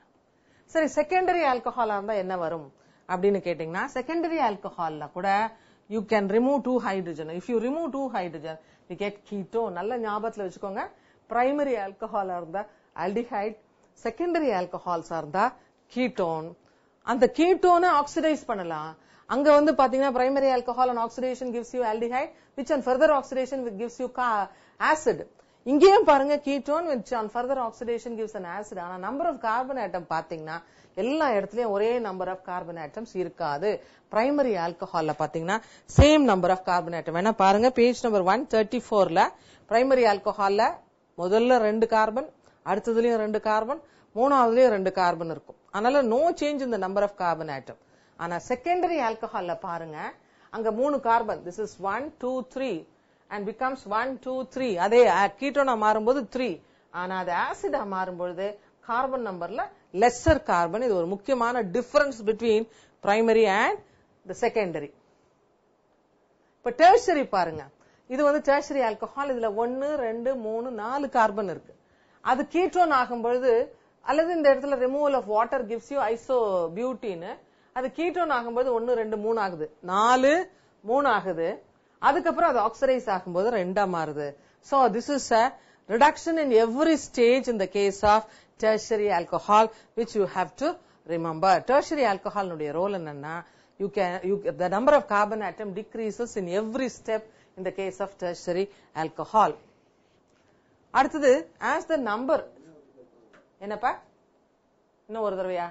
சரி, secondary alcohol இருந்தா என்ன வரும் அப்படின்னு கேட்டீங்கன்னா, secondary alcoholல கூட you can remove 2 hydrogen. If you remove 2 hydrogen, you get ketone. நல்ல ஞாபகத்துல வச்சுக்கோங்க. Primary alcohol இருந்தா aldehyde, செகண்டரி ஆல்கஹால்ஸ் இருந்தா கீட்டோன். அந்த கீட்டோனை ஆக்சிடைஸ் பண்ணலாம். அங்க பாத்தீங்கன்னா primary alcohol and oxidation gives you aldehyde, which on further oxidation gives you acid. இங்கேயும் பாருங்க, ketone which on further oxidation gives an acid. ஆனா நம்பர் ஆஃப் கார்பன் ஆட்டம் பாத்தீங்கன்னா எல்லா இடத்துலயும் ஒரே நம்பர் ஆஃப் கார்பன் ஆட்டம்ஸ் இருக்காது. பிரைமரி ஆல்கஹால்ல பாத்தீங்கன்னா same number of carbon atom. வேணா பாருங்க, பேஜ் நம்பர் 134ல பிரைமரி ஆல்கஹால்ல முதல்ல 2 கார்பன், அடுத்ததுலயும் 2 கார்பன், மூணாவதுலயும் 2 கார்பன் இருக்கும். அதனால no change in the number of carbon atom. ஆனா செகண்டரி ஆல்கஹால்ல பாருங்க, அங்க 3 carbon, this is 1 2 3 and becomes 1 2 3. அதே கீட்டோனா மாறும்போது 3. ஆனா அது ஆசிடா மாறும்போது கார்பன் நம்பர்ல லெஸ்ஸர் கார்பன். இது ஒரு முக்கியமான difference between primary and the secondary. இப்ப டெர்ஷரி பாருங்க, இது டெர்ஷரி ஆல்கஹால். இதுல 1 2 3 4 கார்பன் இருக்கு. அது கீட்டோன் ஆகும்பொழுது, அல்லது இந்த இடத்துல removal of water gives you isobutene. அது கீட்டோன் ஆகும்போது 1 2 3 ஆகுது, 4 3 ஆகுது. அதுக்கப்புறம் அது ஆக்சிடைஸ் ஆகும்போது 2 மாறுது. So this is a reduction in every stage in the case of tertiary alcohol, which you have to remember. Tertiary alcohol nuடைய ரோல் என்னன்னா, the number of carbon atom decreases in every step in the case of tertiary alcohol. அடுத்தது, as the number, என்னப்பா இன்னும் ஒரு தடவையா,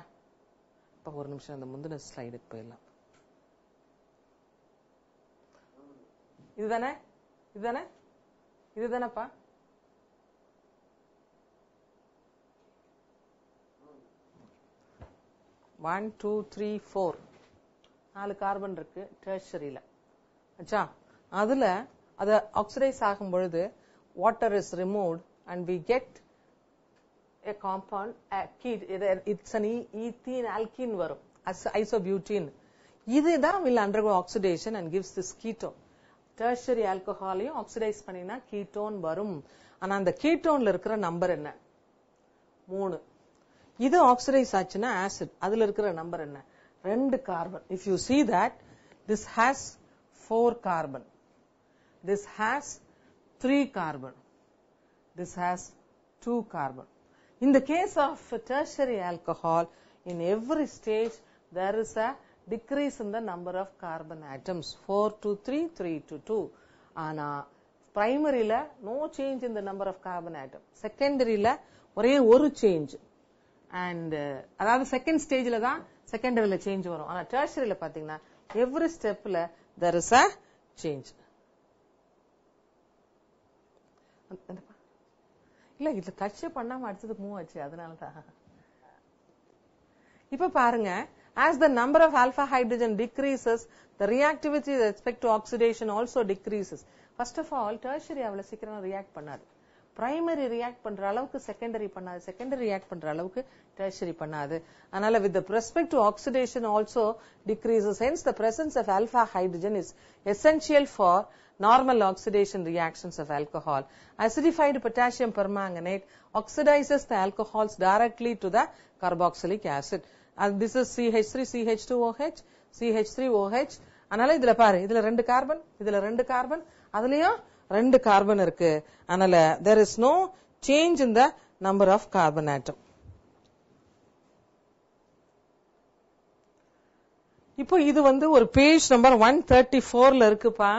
இப்ப ஒரு நிமிஷம் அந்த முந்தின ஸ்லைடுக்கு போயிடலாம். இதுதானே இதுதானே இதுதானப்பா? One two three four 4 carbon இருக்கு டெர்ஷரியில. ஆச்சா, அதுல அது ஆக்சிடைஸ் ஆகும் பொழுது water is removed and we get a compound, it's an ethene alkene வரும், isobutene. இதுதான் will undergo oxidation and gives this ketone. tertiary alcoholையும் ஆக்சிடைஸ் பண்ணினா கீட்டோன் வரும். ஆனா அந்த கீட்டோன்ல இருக்கிற நம்பர் என்ன? 3. இது ஆக்சிடைஸ் ஆச்சுன்னா ஆசிட், அதுல இருக்கிற நம்பர் என்ன? 2 carbon. If you see that this has 4 carbon, this has 3 carbon, this has 2 carbon. In the case of tertiary alcohol, in every stage there is a decrease in the number of carbon atoms, 4 to 3, 3 to 2. ஆனா primary ல no change in the number of carbon atom, secondary ல ஒரே ஒரு change, and அதாவது second stage ல தான் secondary ல change வரும். ஆனா tertiary ல பாத்தீங்கன்னா every step ல there is a change. இல்ல இதுல டச் பண்ணாம அடுத்தது மூவ் ஆச்சு, அதனாலதான். இப்ப பாருங்க, as the number of alpha hydrogen decreases, the reactivity with respect to oxidation also decreases. First of all, tertiary அவ்வளவு சீக்கிரம் react பண்ணாது. primary react பண்ற அளவுக்கு secondary பண்ணாது, secondary react பண்ற அளவுக்கு tertiary பண்ணாது. அதனால with the respect to oxidation also decreases. Hence the presence of alpha hydrogen is essential for normal oxidation reactions of alcohol. Acidified potassium permanganate oxidizes the alcohols directly to the carboxylic acid. And this is CH3 CH2OH CH3OH. அதனால இதுல பாரு, இதுல 2 carbon, இதுல 2 carbon, அதுலயும் 2 carbon இருக்கு. அதனால there is no change in the number of carbon atom. இப்போ இது ஒரு பேஜ் நம்பர் 134ல இருக்குப்பா.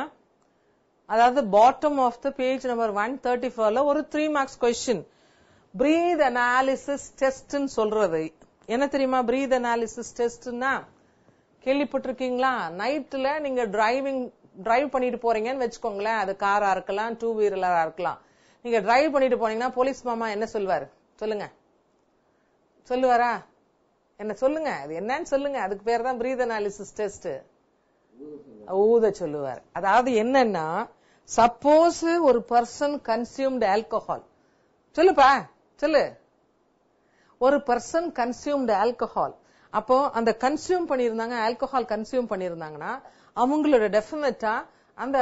அதாவது bottom of the page number 134ல ஒரு 3 marks question. Breath analysis test சொல்றது என்ன தெரியுமா? பிரீத் அனாலிசிஸ் டெஸ்ட்னா கேள்விப்பட்டிருக்கீங்களா? நைட்ல நீங்க டிரைவ் பண்ணிட்டு போறீங்கன்னு வச்சுக்கோங்களேன், அது காரா இருக்கலாம், 2 வீலரா இருக்கலாம். நீங்க டிரைவ் பண்ணிட்டு போனீங்கன்னா போலீஸ் மாமா என்ன சொல்வாரு? சொல்லுங்க, சொல்லுவாரா? என்ன சொல்லுங்க, அது என்னன்னு சொல்லுங்க. அதுக்கு பேர் தான் பிரீத் அனாலிசிஸ் டெஸ்ட். ஊத சொல்லுவார். அதாவது என்னன்னா, சப்போஸ் ஒரு பர்சன் கன்சியூம்டு ஆல்கஹால், சொல்லுப்பா சொல்லு, ஒரு பர்சன் கன்சியூம்டு ஆல்கஹால், அப்போ அந்த கன்சியூம் பண்ணிருந்தாங்க, ஆல்கஹால் கன்சியூம் பண்ணிருந்தாங்கன்னா அவங்களோட டெஃபினட்டா அந்த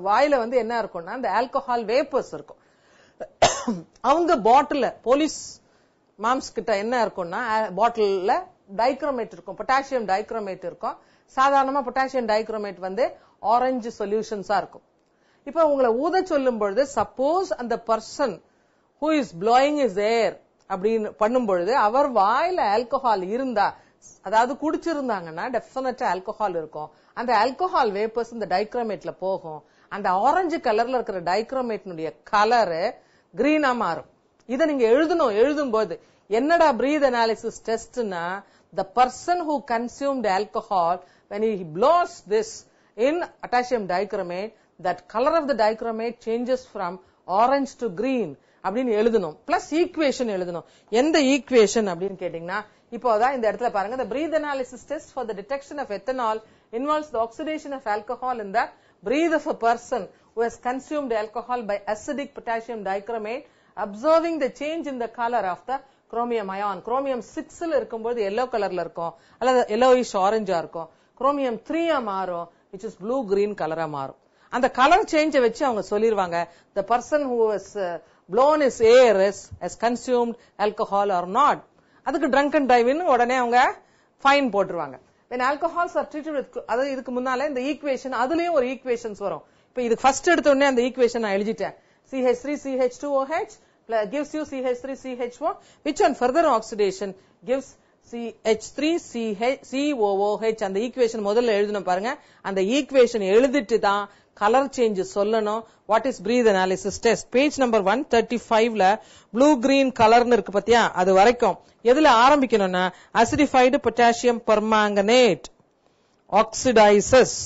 வாயில என்ன இருக்கும்னா அந்த ஆல்கஹால் வேப்பர்ஸ் இருக்கும். அவங்க பாட்டில் போலீஸ் மாம்ஸ் கிட்ட என்ன இருக்கும்னா பாட்டில்ல டைக்ரோமேட் இருக்கும், பொட்டாசியம் டைக்ரோமேட் இருக்கும். சாதாரணமா பொட்டாசியம் டைக்ரோமேட் ஆரஞ்சு சொல்யூஷன்ஸா இருக்கும். இப்ப உங்களை ஊத சொல்லும் பொழுது சப்போஸ் அந்த person who is blowing is air அப்படின்னு பண்ணும் பொழுது அவர் வாயில ஆல்கஹால் இருந்தா, அதாவது குடிச்சிருந்தாங்கன்னா டெஃபினட்டா ஆல்கஹால் இருக்கும். அந்த ஆல்கஹால் வேப்பர்ஸ் இந்த டைக்ரோமேட்ல போகும். அந்த ஆரஞ்சு கலர்ல இருக்கிற டைக்ரோமேட்னுடைய கலரு கிரீனா மாறும். இதை நீங்க எழுதும் போது என்னடா பிரீத் அனாலிசிஸ் டெஸ்ட்னா, the person who consumed alcohol, when he blows this in potassium dichromate, that color of the dichromate changes from orange to green அப்படின்னு எழுதணும். பிளஸ் ஈக்குவேஷன் எழுதணும். எந்த ஈக்குவேஷன் அப்படின்னு கேட்டீங்கன்னா, இப்போதான் இந்த இடத்துல பாருங்க, the breath analysis test for the detection of ethanol involves the oxidation of alcohol in the breath of a person who has consumed alcohol by acidic potassium dichromate, observing the change in the color of the chromium ion. Chromium 6ல இருக்கும்போது yellow கலர்ல இருக்கும், அல்லது yellowish ஆரஞ்சா இருக்கும். Chromium 3 மாறும், which is blue green கலரா மாறும். அந்த கலர் சேஞ்ச வச்சு அவங்க சொல்லிருவாங்க, the person who has blown his air has consumed alcohol or not. அதுக்கு drunken drive-ன்னு உடனே அவங்க ஃபைன் போட்டுருவாங்க. when alcohols are treated with, அதாவது இதுக்கு முன்னால இந்த ஈக்குவேஷன், அதுலயும் ஒரு ஈக்குவேஷன்ஸ் வரும். இப்ப இது ஃபர்ஸ்ட் எடுத்த உடனே அந்த ஈக்குவேஷன் நான் எழுதிட்டேன். CH3 CH2OH gives you CH3 CH4, which on further oxidation gives CH3 COOH. அந்த ஈக்குவேஷன் முதல்ல எழுதணும் பாருங்க. அந்த ஈக்குவேஷன் எழுதிட்டு தான் கலர் சேஞ்ச் சொல்லணும். What is breath analysis test? Page number 135ல ப்ளூ கிரீன் கலர்னு இருக்கு பாத்தியா, அது வரைக்கும் எதுல ஆரம்பிக்கணும்னா acidified potassium permanganate oxidises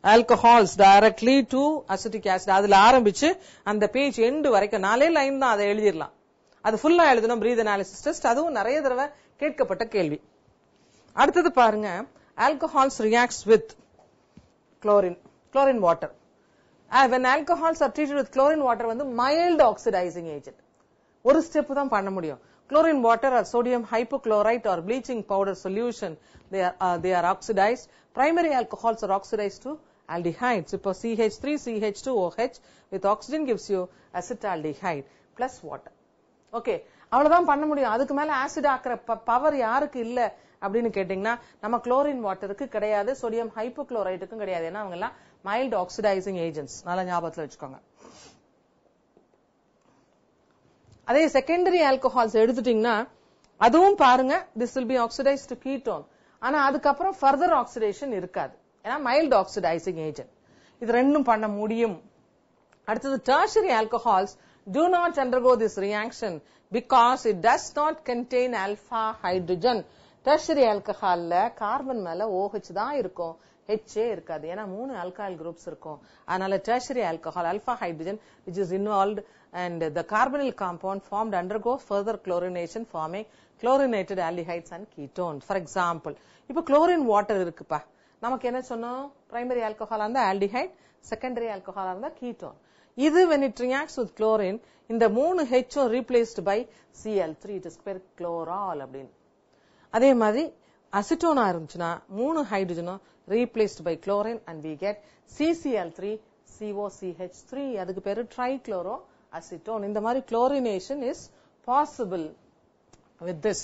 alcohols directly to acetic acid. அதுல ஆரம்பிச்சு அந்த பேஜ் எண்டு வரைக்கும் 4 லைன் தான், அதை எழுதிடலாம். அது ஃபுல்லா எழுதணும் பிரீத் அனாலிசிஸ் டெஸ்ட். அதுவும் நிறைய தடவை கேட்கப்பட்ட கேள்வி. அடுத்தது பாருங்க, alcohols reacts with chlorine water. When alcohols are treated with chlorine water mild oxidizing agent. ஒரு ஸ்டெப் தான் பண்ண முடியும். chlorine water or sodium hypochlorite or bleaching powder solution, they are oxidized. Primary alcohols are oxidized to aldehydes. இப்போ CH3 CH2OH with oxygen gives you acetaldehyde plus water. Okay, அவ்வளவுதான் பண்ண முடியும். அதுக்கு மேல ஆசிட் ஆக்குற பவர் யாருக்கு இல்ல அப்படின்னு கேட்டீங்கன்னா நம்ம குளோரின் வாட்டருக்கு கிடையாது, சோடியம் ஹைப்போக்ளோரைட்டுக்கும் கிடையாது. ஏன்னா அவங்க எல்லாம் மைல்டு ஆக்சிடைசிங் ஏஜென்ட்ஸ். நல்லா ஞாபகத்துல வச்சுக்கோங்க. அதே செகண்டரி ஆல்கஹால்ஸ் எடுத்துட்டீங்கன்னா அதுவும் பாருங்க, this will be oxidized to ketone. ஆனா அதுக்கப்புறம் further oxidation இருக்காது. ஏன்னா மைல்டு ஆக்சிடைசிங் ஏஜென்ட். இது ரெண்டும் பண்ண முடியும். அடுத்தது tertiary alcohols do not undergo this reaction because it does not contain alpha hydrogen. tertiary alcoholல கார்பன் மேல OH தான் இருக்கும், H இருக்காது. ஏன்னா 3 alkyl groups இருக்கும். அதனால tertiary alcohol alpha hydrogen which is involved and the carbonyl compound formed undergo further chlorination forming chlorinated aldehydes and ketones. For example, இப்போ chlorine water இருக்குப்பா, நமக்கு என்ன சொன்னோம்? primary alcohol இருந்தா aldehyde, secondary alcohol இருந்தா ketone. இது when it reacts with chlorine, இந்த 3 H replaced by Cl3, it is perchlorol அப்படின்னு. அதே மாதிரி அசிட்டோனா இருந்துச்சுன்னா 3 ஹைட்ரஜனும் replaced by chlorine and we get CCl3 COCH3. அதுக்கு பேரு ட்ரைக்ளோரோ அசிட்டோன். இந்த மாதிரி chlorination is possible with this.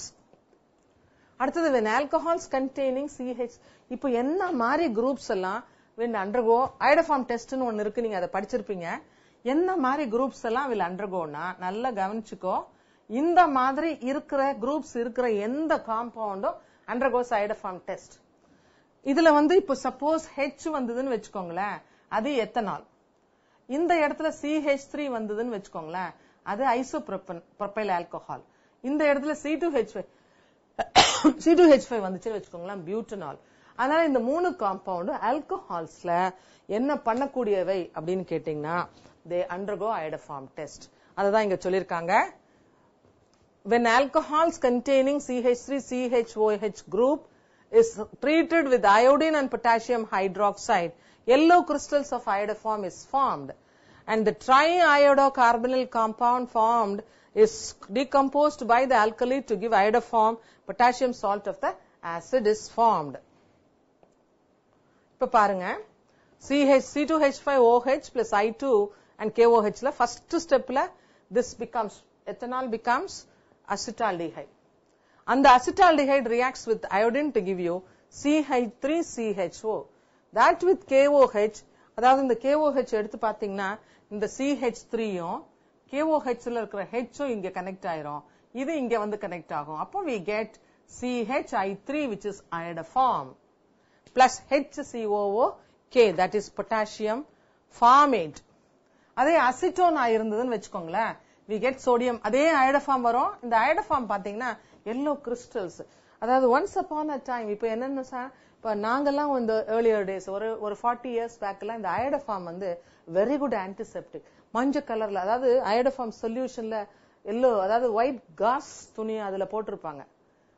அடுத்தது when alcohols containing CH, இப்போ என்ன மாதிரி groups எல்லாம் when undergo iodoform test னு ஒன்னு இருக்கு, நீங்க அதை படிச்சிருப்பீங்க. என்ன மாதிரி groups எல்லாம் will undergoனா நல்லா கவனிச்சுக்கோ. இந்த மாதிரி இருக்கிற groups இருக்கிற எந்த காம்பவுண்டும் undergoes iodoform test. இதுல இப்போ சப்போஸ் H வந்ததுன்னு வெச்சுக்கோங்களேன், அது எத்தனால். இந்த இடத்துல CH3 வந்ததுன்னு வெச்சுக்கோங்களேன், அது ஐசோப்ரோபைல் ஆல்கஹால். இந்த இடத்துல C2H5 வந்துச்சுன்னு வெச்சுக்கோங்களேன், பியூட்டனால். அதனால இந்த 3 காம்பவுண்ட் ஆல்கஹால்ஸ்ல என்ன பண்ணக்கூடியவை அப்படின்னு கேட்டீங்கன்னா they undergo iodoform test. அததான் இங்க சொல்லிருக்காங்க. When alcohols containing CH3 CHOH group is treated with iodine and potassium hydroxide, yellow crystals of iodoform is formed and the triiodocarbonyl compound formed is decomposed by the alkali to give iodoform. Potassium salt of the acid is formed. இப்ப பாருங்க, C2H5OH plus I2 and KOH la first step la this becomes ethanol becomes acetaldehyde. And the acetaldehyde reacts with iodine to give you CH3CHO. That with KOH, அதாவது இந்த KOH எடுத்து பாத்தீங்கன்னா இந்த CH3யும் KOH ல இருக்கிற Hம் இங்க கனெக்ட் ஆயிரும், இது இங்க கனெக்ட் ஆகும். அப்போ we get CHI3 which is iodoform plus HCOOK, that is potassium formate. அதே அசிட்டோன் இருந்ததுன்னு வெச்சுக்கோங்களேன், we get sodium. அதே iodoform வரும். இந்த iodoform பாத்தீங்கன்னா yellow crystals. அதாவது once upon a time, இப்ப என்னன்னு இப்ப நாங்கெல்லாம் இந்த earlier days ஒரு 40 years பேக்ல இந்த iodoform very good antiseptic. மஞ்சள் கலர்ல, அதாவது iodoform சொல்யூஷன்ல எல்லோ, அதாவது ஒயிட் காஸ் துணி அதுல போட்டிருப்பாங்க.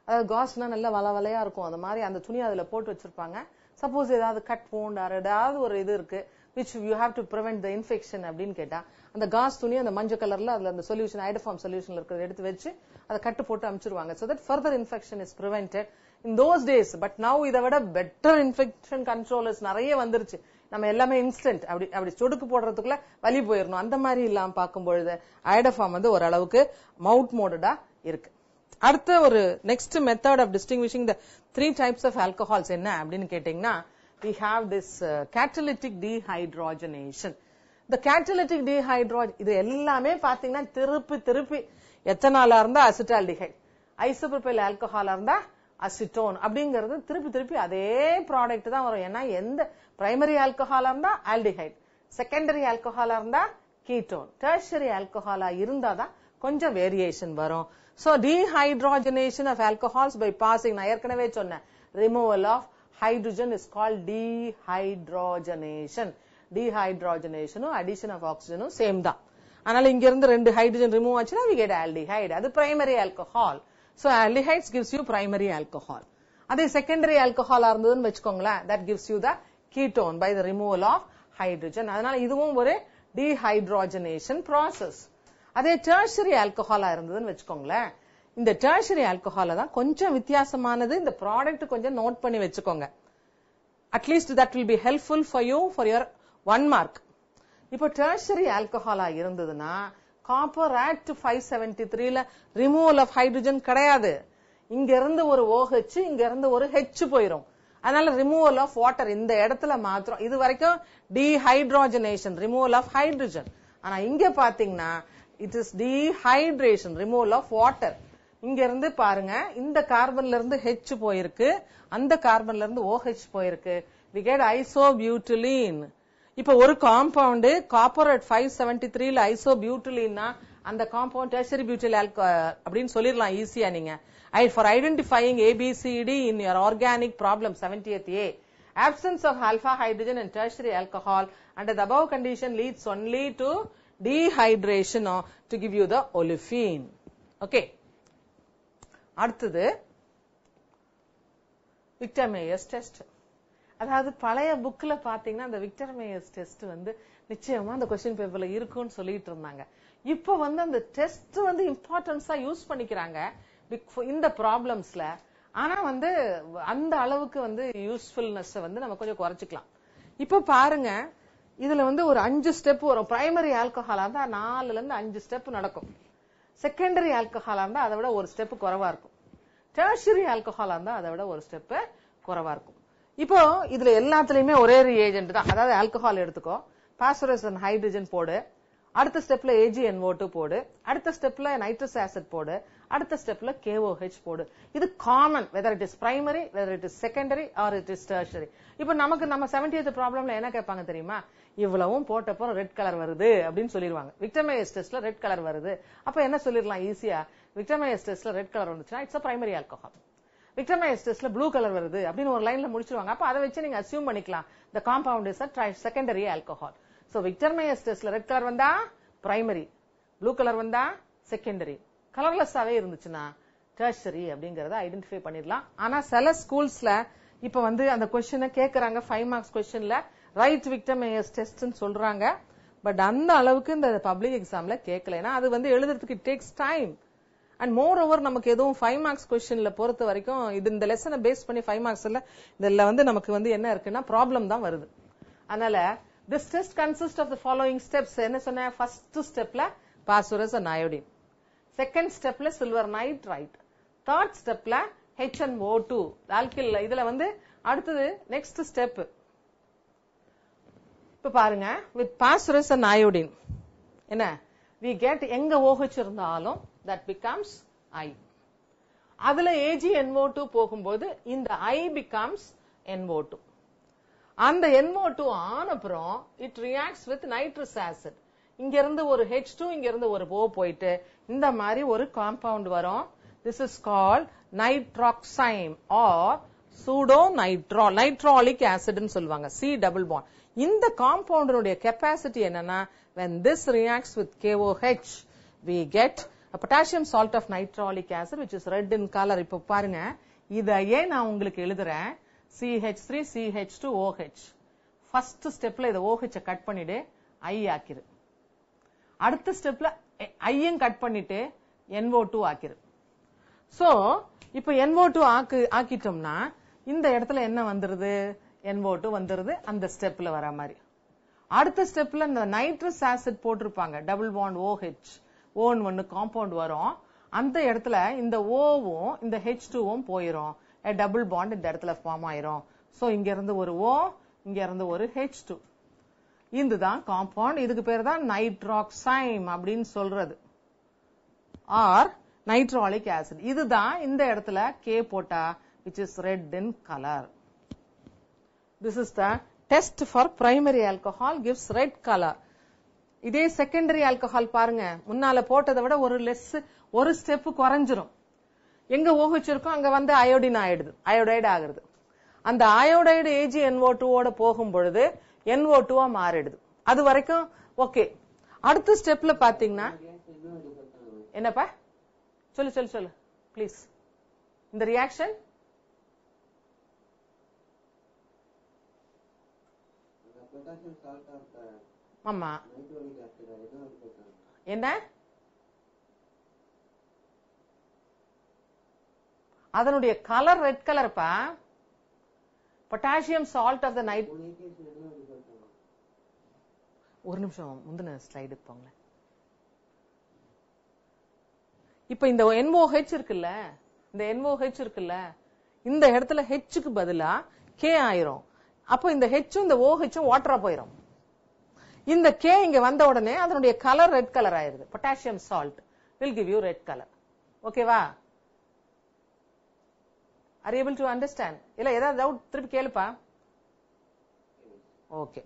அதாவது காஸ்னா நல்லா வலையா இருக்கும், அந்த மாதிரி அந்த துணி அதுல போட்டு வச்சிருப்பாங்க. சப்போஸ் ஏதாவது கட் wound or ஏதாவது ஒரு இது இருக்கு which you have to prevent the infection அப்படின்னு கேட்டா அந்த காஸ் துணி அந்த மஞ்சள் கலர்ல அதுல அந்த சொல்யூஷன் iodoform சொல்யூஷன்ல இருக்கிறத எடுத்து வச்சு அதை கட்டு போட்டு அமிச்சிருவாங்க. so that further infection is prevented in those days. but now இதை விட better infection controllers நிறைய வந்துருச்சு. நம்ம எல்லாமே இன்ஸ்டன்ட், அப்படி சொடுக்கு போடுறதுக்குள்ள வலி போயிடணும். அந்த மாதிரி இல்லாம பார்க்கும்பொழுது iodoform ஓரளவுக்கு மவுத் மோடடா இருக்கு. அடுத்த ஒரு next method of distinguishing the 3 types of alcohols என்ன அப்படின்னு கேட்டீங்கன்னா we have this catalytic dehydrogenation. the catalytic dehydrogenation இது எல்லாமே பாத்தீங்கன்னா திருப்பி எத்தனாலா இருந்தா அசிட்டால்டிஹைட், ஐசோப்ரோபைல் ஆல்கஹாலா இருந்தா அசிட்டோன் அப்படிங்கிறது திருப்பி அதே ப்ராடக்ட் தான் வரும். ஏன்னா எந்த பிரைமரி ஆல்கஹாலா இருந்தா ஆல்டிஹைட், செகண்டரி ஆல்கஹாலா இருந்தா கீட்டோன், டெர்ஷரி ஆல்கஹாலா இருந்தாதான் கொஞ்சம் வேரியேஷன் வரும். So dehydrogenation of alcohols by passing, நான் ஏற்கனவே சொன்னேன், removal of hydrogen is called dehydrogenation. Dehydrogenation addition of oxygen same தான். அதனால இங்க இருந்து 2 ஹைட்ரஜன் ரிமூவ் ஆச்சுன்னா we get aldehyde. அது primary alcohol. So aldehydes gives you primary alcohol. அதே secondary alcohol இருந்ததுன்னு வெச்சுக்கோங்களேன், that gives you the ketone by the removal of hydrogen. அதனால இதுவும் ஒரு dehydrogenation process. அதே tertiary alcohol இருந்ததுன்னு வெச்சுக்கோங்களேன், இந்த டெர்ஷரி ஆல்கஹால தான் கொஞ்சம் வித்தியாசமானது. இந்த ப்ராடக்ட் கொஞ்சம் நோட் பண்ணி வச்சுக்கோங்க. At least that will be helpful for you for your 1 mark. இப்போ டெர்ஷரி ஆல்கஹாலா இருந்ததுன்னா காப்பர் ஆக்ட் 573ல ரிமூவல் ஆஃப் ஹைட்ரஜன் கிடையாது. இங்க இருந்து ஒரு OH, இங்க இருந்து ஒரு H போயிரும். அதனால ரிமூவல் ஆஃப் வாட்டர் இந்த இடத்துல மாத்திரம். இது வரைக்கும் டீஹைட்ரோஜனேஷன், ரிமூவல் ஆஃப் ஹைட்ரஜன். ஆனா இங்க பாத்தீங்கன்னா it is dehydration, removal of water. இங்க இருந்து பாருங்க, இந்த கார்பன்ல இருந்து H போயிருக்கு, அந்த கார்பன்ல இருந்து OH போயிருக்கு. we get isobutylene. இப்ப ஒரு காம்பவுண்ட் காப்பர் அட் 573ல ஐசோபியூட்டிலீன்னா அந்த காம்பவுண்ட் டெர்ஷரி பியூட்டில் அப்படின்னு சொல்லிடலாம் ஈஸியா. நீங்க for identifying ABCD in your organic problem 70th A, absence of alpha hydrogen in tertiary alcohol under the above condition leads only to dehydration or to give you the olefin. Okay. அடுத்தது Victor mayors test. அதாவது பழைய புக்ல பாத்தீங்கன்னா அந்த Victor mayors test வந்து நிச்சயமா அந்த question பேப்பர்ல இருக்கும்னு சொல்லிட்டு இருந்தாங்க. இப்ப வந்து அந்த டெஸ்ட் வந்து இம்பார்ட்டன்ஸா யூஸ் பண்ணிக்கிறாங்க இந்த ப்ராப்ளம்ஸ்ல. ஆனா வந்து அந்த அளவுக்கு வந்து யூஸ்ஃபுல்னஸ் வந்து நம்ம கொஞ்சம் குறைச்சிக்கலாம். இப்ப பாருங்க, இதுல வந்து ஒரு 5 ஸ்டெப் வரும். பிரைமரி ஆல்கஹாலா இருந்தா 4ல இருந்து 5 ஸ்டெப் நடக்கும். செகண்டரி ஆல்கஹாலா இருந்தா அதை விட ஒரு ஸ்டெப் குறைவா இருக்கும். டெர்ஷரி ஆல்கஹாலா இருந்தா அதை விட ஒரு ஸ்டெப் குறைவா இருக்கும். இப்போ இதுல எல்லாத்துலயுமே ஒரே ரியேஜென்ட் தான். அதாவது ஆல்கஹால் எடுத்துக்கோ, பாஸ்பரஸ் அண்ட் ஹைட்ரஜன் போடு, அடுத்த ஸ்டெப்ல AgNO2 போடு, அடுத்த ஸ்டெப்ல நைட்ரஸ் ஆசிட் போடு, அடுத்த ஸ்டெப்ல KOH போடு. இது common, whether it is primary, whether it is secondary R it is tertiary. இப்ப நமக்கு நம்ம 70th ப்ராப்ளம்ல என்ன கேட்பாங்க தெரியுமா? இவ்வளவும் போட்டப்போ ரெட் கலர் வருது அப்படின்னு சொல்லிடுவாங்க. விக்டர் மேயர்ஸ் டெஸ்ட்ல ரெட் கலர் வருது. அப்ப என்ன சொல்லிடலாம் ஈஸியா? விக்டர் மேயர்ஸ் டெஸ்ட்ல ரெட் கலர் வந்துச்சுன்னா it's primary alcohol. Victor Meyers டெஸ்ட்ல ப்ளூ கலர் வருது அப்படின்னு ஒரு லைன்ல முடிச்சிருவாங்க. அப்ப அதை வச்சு நீங்க அசியூம் பண்ணிக்கலாம் the compound is a secondary alcohol. So Victor Meyers டெஸ்ட்ல ரெட் கலர் வந்தா பிரைமரி, ப்ளூ கலர் வந்தா செகண்டரி, கலர்லெஸ்ஸாவே இருந்துச்சுன்னா டெர்ஷரி அப்படிங்கறத ஐடென்டிஃபை பண்ணிடலாம். ஆனா சில ஸ்கூல்ஸ்ல இப்ப வந்து அந்த கொஸ்டினை கேக்குறாங்க, 5 மார்க்ஸ் கொஸ்டின்ல ரைட் விக்டர் மேயர்ஸ் டெஸ்ட்னு சொல்றாங்க. பட் அந்த அளவுக்கு இந்த பப்ளிக் எக்ஸாம்ல கேட்கல. ஏன்னா அது வந்து எழுதுறதுக்கு it takes time. And more over நமக்கு எதுவும் 5 மார்க்ஸ் கொஸ்டின்ல பொறுத்த வரைக்கும் இது இந்த லெசனை பேஸ் பண்ணி 5 மார்க்ஸ் இல்ல, இதுல வந்து நமக்கு வந்து என்ன இருக்குன்னா ப்ராப்ளம் தான் வருது. அதனால this test consists of the following steps. என்ன சொன்ன? ஃபர்ஸ்ட் ஸ்டெப்ல பாஸ்பரஸ் அண்ட் அயோடின், செகண்ட் ஸ்டெப்ல சில்வர் நைட்ரைட், தேர்ட் ஸ்டெப்ல HNO2 ஆல்கில். இதுல வந்து அடுத்தது நெக்ஸ்ட் ஸ்டெப். இப்ப பாருங்க, with phosphorus and iodine என்ன we get எங்க OH இருந்தாலும் that becomes I. அதுல AgNO2 போகும்போது இந்த I becomes NO2. அந்த NO2 ஆன அப்புறம் it reacts with nitrous acid. இங்க இருந்து ஒரு H2, இங்க இருந்து ஒரு O போயிட்டு இந்த மாதிரி ஒரு காம்பவுண்ட் வரும். This is called nitroxime or pseudo nitrolic acid ன்னு சொல்லுவாங்க. C double bond. இந்த காம்பவுண்டனுடைய கெப்பாசிட்டி என்னன்னா, when this reacts with KOH we get a potassium salt of nitrolic acid which is red in color. இப்ப பாருங்க, இதையே நான் உங்களுக்கு எழுதுறேன். CH3 CH2 OH. ஃபர்ஸ்ட் ஸ்டெப்ல இத OH கட் பண்ணிட்டு I ஆக்கிரு. அடுத்த ஸ்டெப்ல ஐயும் கட் பண்ணிட்டு NO2 ஆக்கிரு. சோ இப்ப NO2 ஆக்கிட்டோம்னா இந்த இடத்துல என்ன வந்துருது? NO2 வந்துருது அந்த ஸ்டெப்ல வர மாதிரி. அடுத்த ஸ்டெப்ல இந்த நைட்ரஸ் ஆசிட் போட்டிருப்பாங்க, டபுள் பாண்ட் OH, ஒன்னு காம்பவுண்ட் வரும். அந்த இடத்துல இந்த ஓவும் இந்த H2வும் போயிரும். டபுள் பாண்ட் இந்த இடத்துல ஃபார்ம் ஆயிரும். சோ இங்க இருந்து ஒரு O, இங்க இருந்து ஒரு H2. இதுதான் காம்பவுண்ட். இதுக்கு பேர் தான் நைட்ராக்சைம் அப்படின்னு சொல்றது, ஆர் நைட்ராலிக் ஆசிட். இதுதான் இந்த இடத்துல K போட்டா which is red in color. This is the test for primary alcohol, gives red color. இதே செகண்டரி ஆல்கஹால் பாருங்க, முன்னால போட்டதை விட ஒரு ஸ்டெப் குறைஞ்சிரும். எங்க OH இருக்கோ அங்க வந்து அயோடின் ஆயிடுது, அயோடைடு ஆகுது. அந்த அயோடைடு AgNO2 ஓட போகும் பொழுது NO2 மாறிடுது. அது வரைக்கும் ஓகே. அடுத்த ஸ்டெப்ல பாத்தீங்கன்னா என்னப்பா? சொல்லு பிளீஸ். இந்த ரியாக்ஷன் ஆமா என்ன? அதனுடைய கலர் ரெட் கலர்ப்பா. Potassium salt of the night. ஒரு நிமிஷம் முந்தின ஸ்லைடு போங்க. இப்ப இந்த NOH இருக்குல்ல, இந்த NOH இருக்குல்ல, இந்த இடத்துல ஹெச்சுக்கு பதிலா கே ஆயிரும். அப்போ இந்த ஹெச்சும் இந்த OHம் வாட்டரா போயிரும். இந்த கே இங்க வந்த உடனே அதனுடைய கலர் ரெட் கலர் ஆயிருது. Potassium salt will give you red color. ஓகேவா? Are you able to understand? இல்ல ஏதாவது டவுட் திருப்பி கேளுப்பா. ஓகே.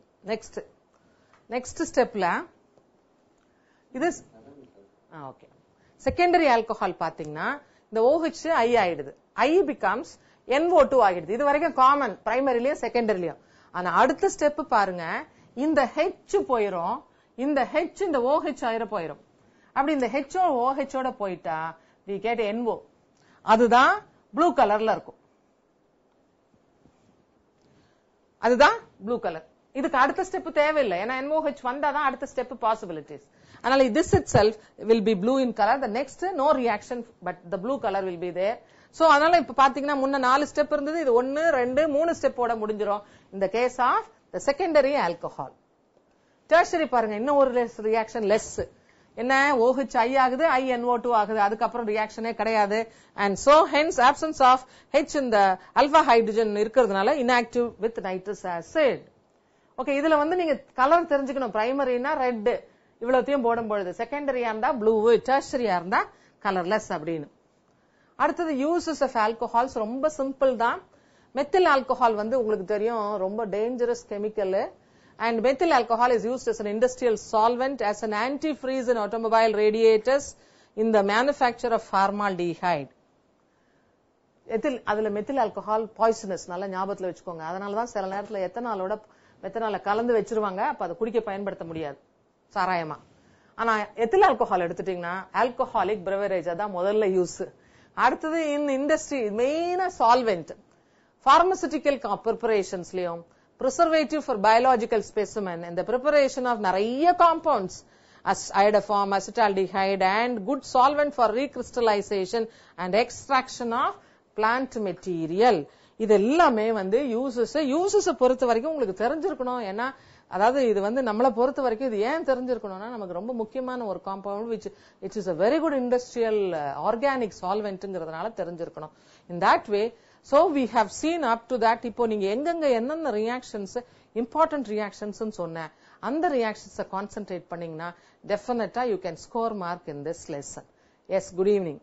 நெக்ஸ்ட் ஸ்டெப்ல இது ஓகே. செகண்டரி ஆல்கஹால் பாத்தீங்கன்னா இந்த OH I ஆயிடுது. I becomes NO2 ஆகிடுது. இது வரைக்கும் காமன் பிரைமரிலயும் செகண்டரிலயும். ஆனா அடுத்த ஸ்டெப் பாருங்க, இந்த H போயிரும், இந்த H இந்த OH ஆயிர போயிரும். அப்படி இந்த H OH ஓட போயிட்டா we get NO. அதுதான் ப்ளூ கலர்ல இருக்கும். அதுதான் ப்ளூ கலர். இதுக்கு அடுத்த ஸ்டெப் தேவையில்லை, ஏன்னா NOH வந்தாதான் அடுத்த ஸ்டெப் பாசிபிலிட்டிஸ். அதனால this itself will be blue in color. The next no reaction but the blue color will be there. So அதனால இப்ப பாத்தீங்கன்னா முன்ன 4 ஸ்டெப் இருந்தது, இது 1 2 3 ஸ்டெப்போட முடிஞ்சிரும். இந்த case of the secondary alcohol. tertiary பாருங்க, இன்னும் ஒரு ரியாக்ஷன் லெஸ். என்ன, OH I ஆகுது, INO2 ஆகுது, அதுக்கப்புறம் ரியாக்ஷனே கிடையாது. And so hence absence of H in the alpha hydrogen இருக்கிறதுனால inactive with nitrous acid. Okay, இதுல நீங்க கலர் தெரிஞ்சுக்கணும். பிரைமரினா ரெட், இவ்வளவுத்தையும் போடும் பொழுது செகண்டரியா இருந்தா ப்ளூ, டெர்ஷரியா இருந்தா கலர்லெஸ் அப்படின்னு. அடுத்தது யூசஸ் ஆஃப் ஆல்கஹால்ஸ் ரொம்ப சிம்பிள் தான். மெத்தில் ஆல்கஹால் உங்களுக்கு தெரியும், ரொம்ப dangerous chemical. And methyl alcohol is used as an industrial solvent, as an antifreeze in automobile radiators, in the manufacture of formaldehyde. அதுல மெத்தில் ஆல்கஹால் பாய்சனஸ், நல்லா ஞாபகத்துல வச்சுக்கோங்க. அதனாலதான் சில நேரத்துல மெத்தனால கலந்து வச்சிருவாங்க, அப்ப அதை குடிக்க பயன்படுத்த முடியாது சாராயமா. ஆனா எத்தில் ஆல்கஹால் எடுத்துட்டீங்கன்னா ஆல்கஹாலிக் பிரெவரேஜ், அதான் முதல்ல யூஸ். அடுத்தது இண்டஸ்ட்ரி மெயினா சால்வெண்ட், பார்மசூட்டிக்கல் ப்ரிப்பரேஷன்ஸ்லயும், preservative for biological specimen, and the preparation of நிறைய compounds as iodoform, acetaldehyde, and good solvent for recrystallization and extraction of plant material. இது எல்லாமே யூசஸ் பொறுத்த வரைக்கும் உங்களுக்கு தெரிஞ்சிருக்கணும். ஏன்னா அதாவது இது நம்மளை பொறுத்த வரைக்கும் இது ஏன் தெரிஞ்சிருக்கணும்னா, நமக்கு ரொம்ப முக்கியமான ஒரு compound which is a very good industrial organic solventங்கிறதுனால தெரிஞ்சிருக்கணும். In that way, so we have seen up to that. இப்போ நீங்க எங்கெங்க என்னென்ன ரியாக்ஷன்ஸ் இம்பார்ட்டன்ட் ரியாக்ஷன்ஸ் சொன்னேன், அந்த ரியாக்ஷன்ஸை கான்சென்ட்ரேட் பண்ணீங்கன்னா definitely you can score mark in this lesson. Yes, good evening.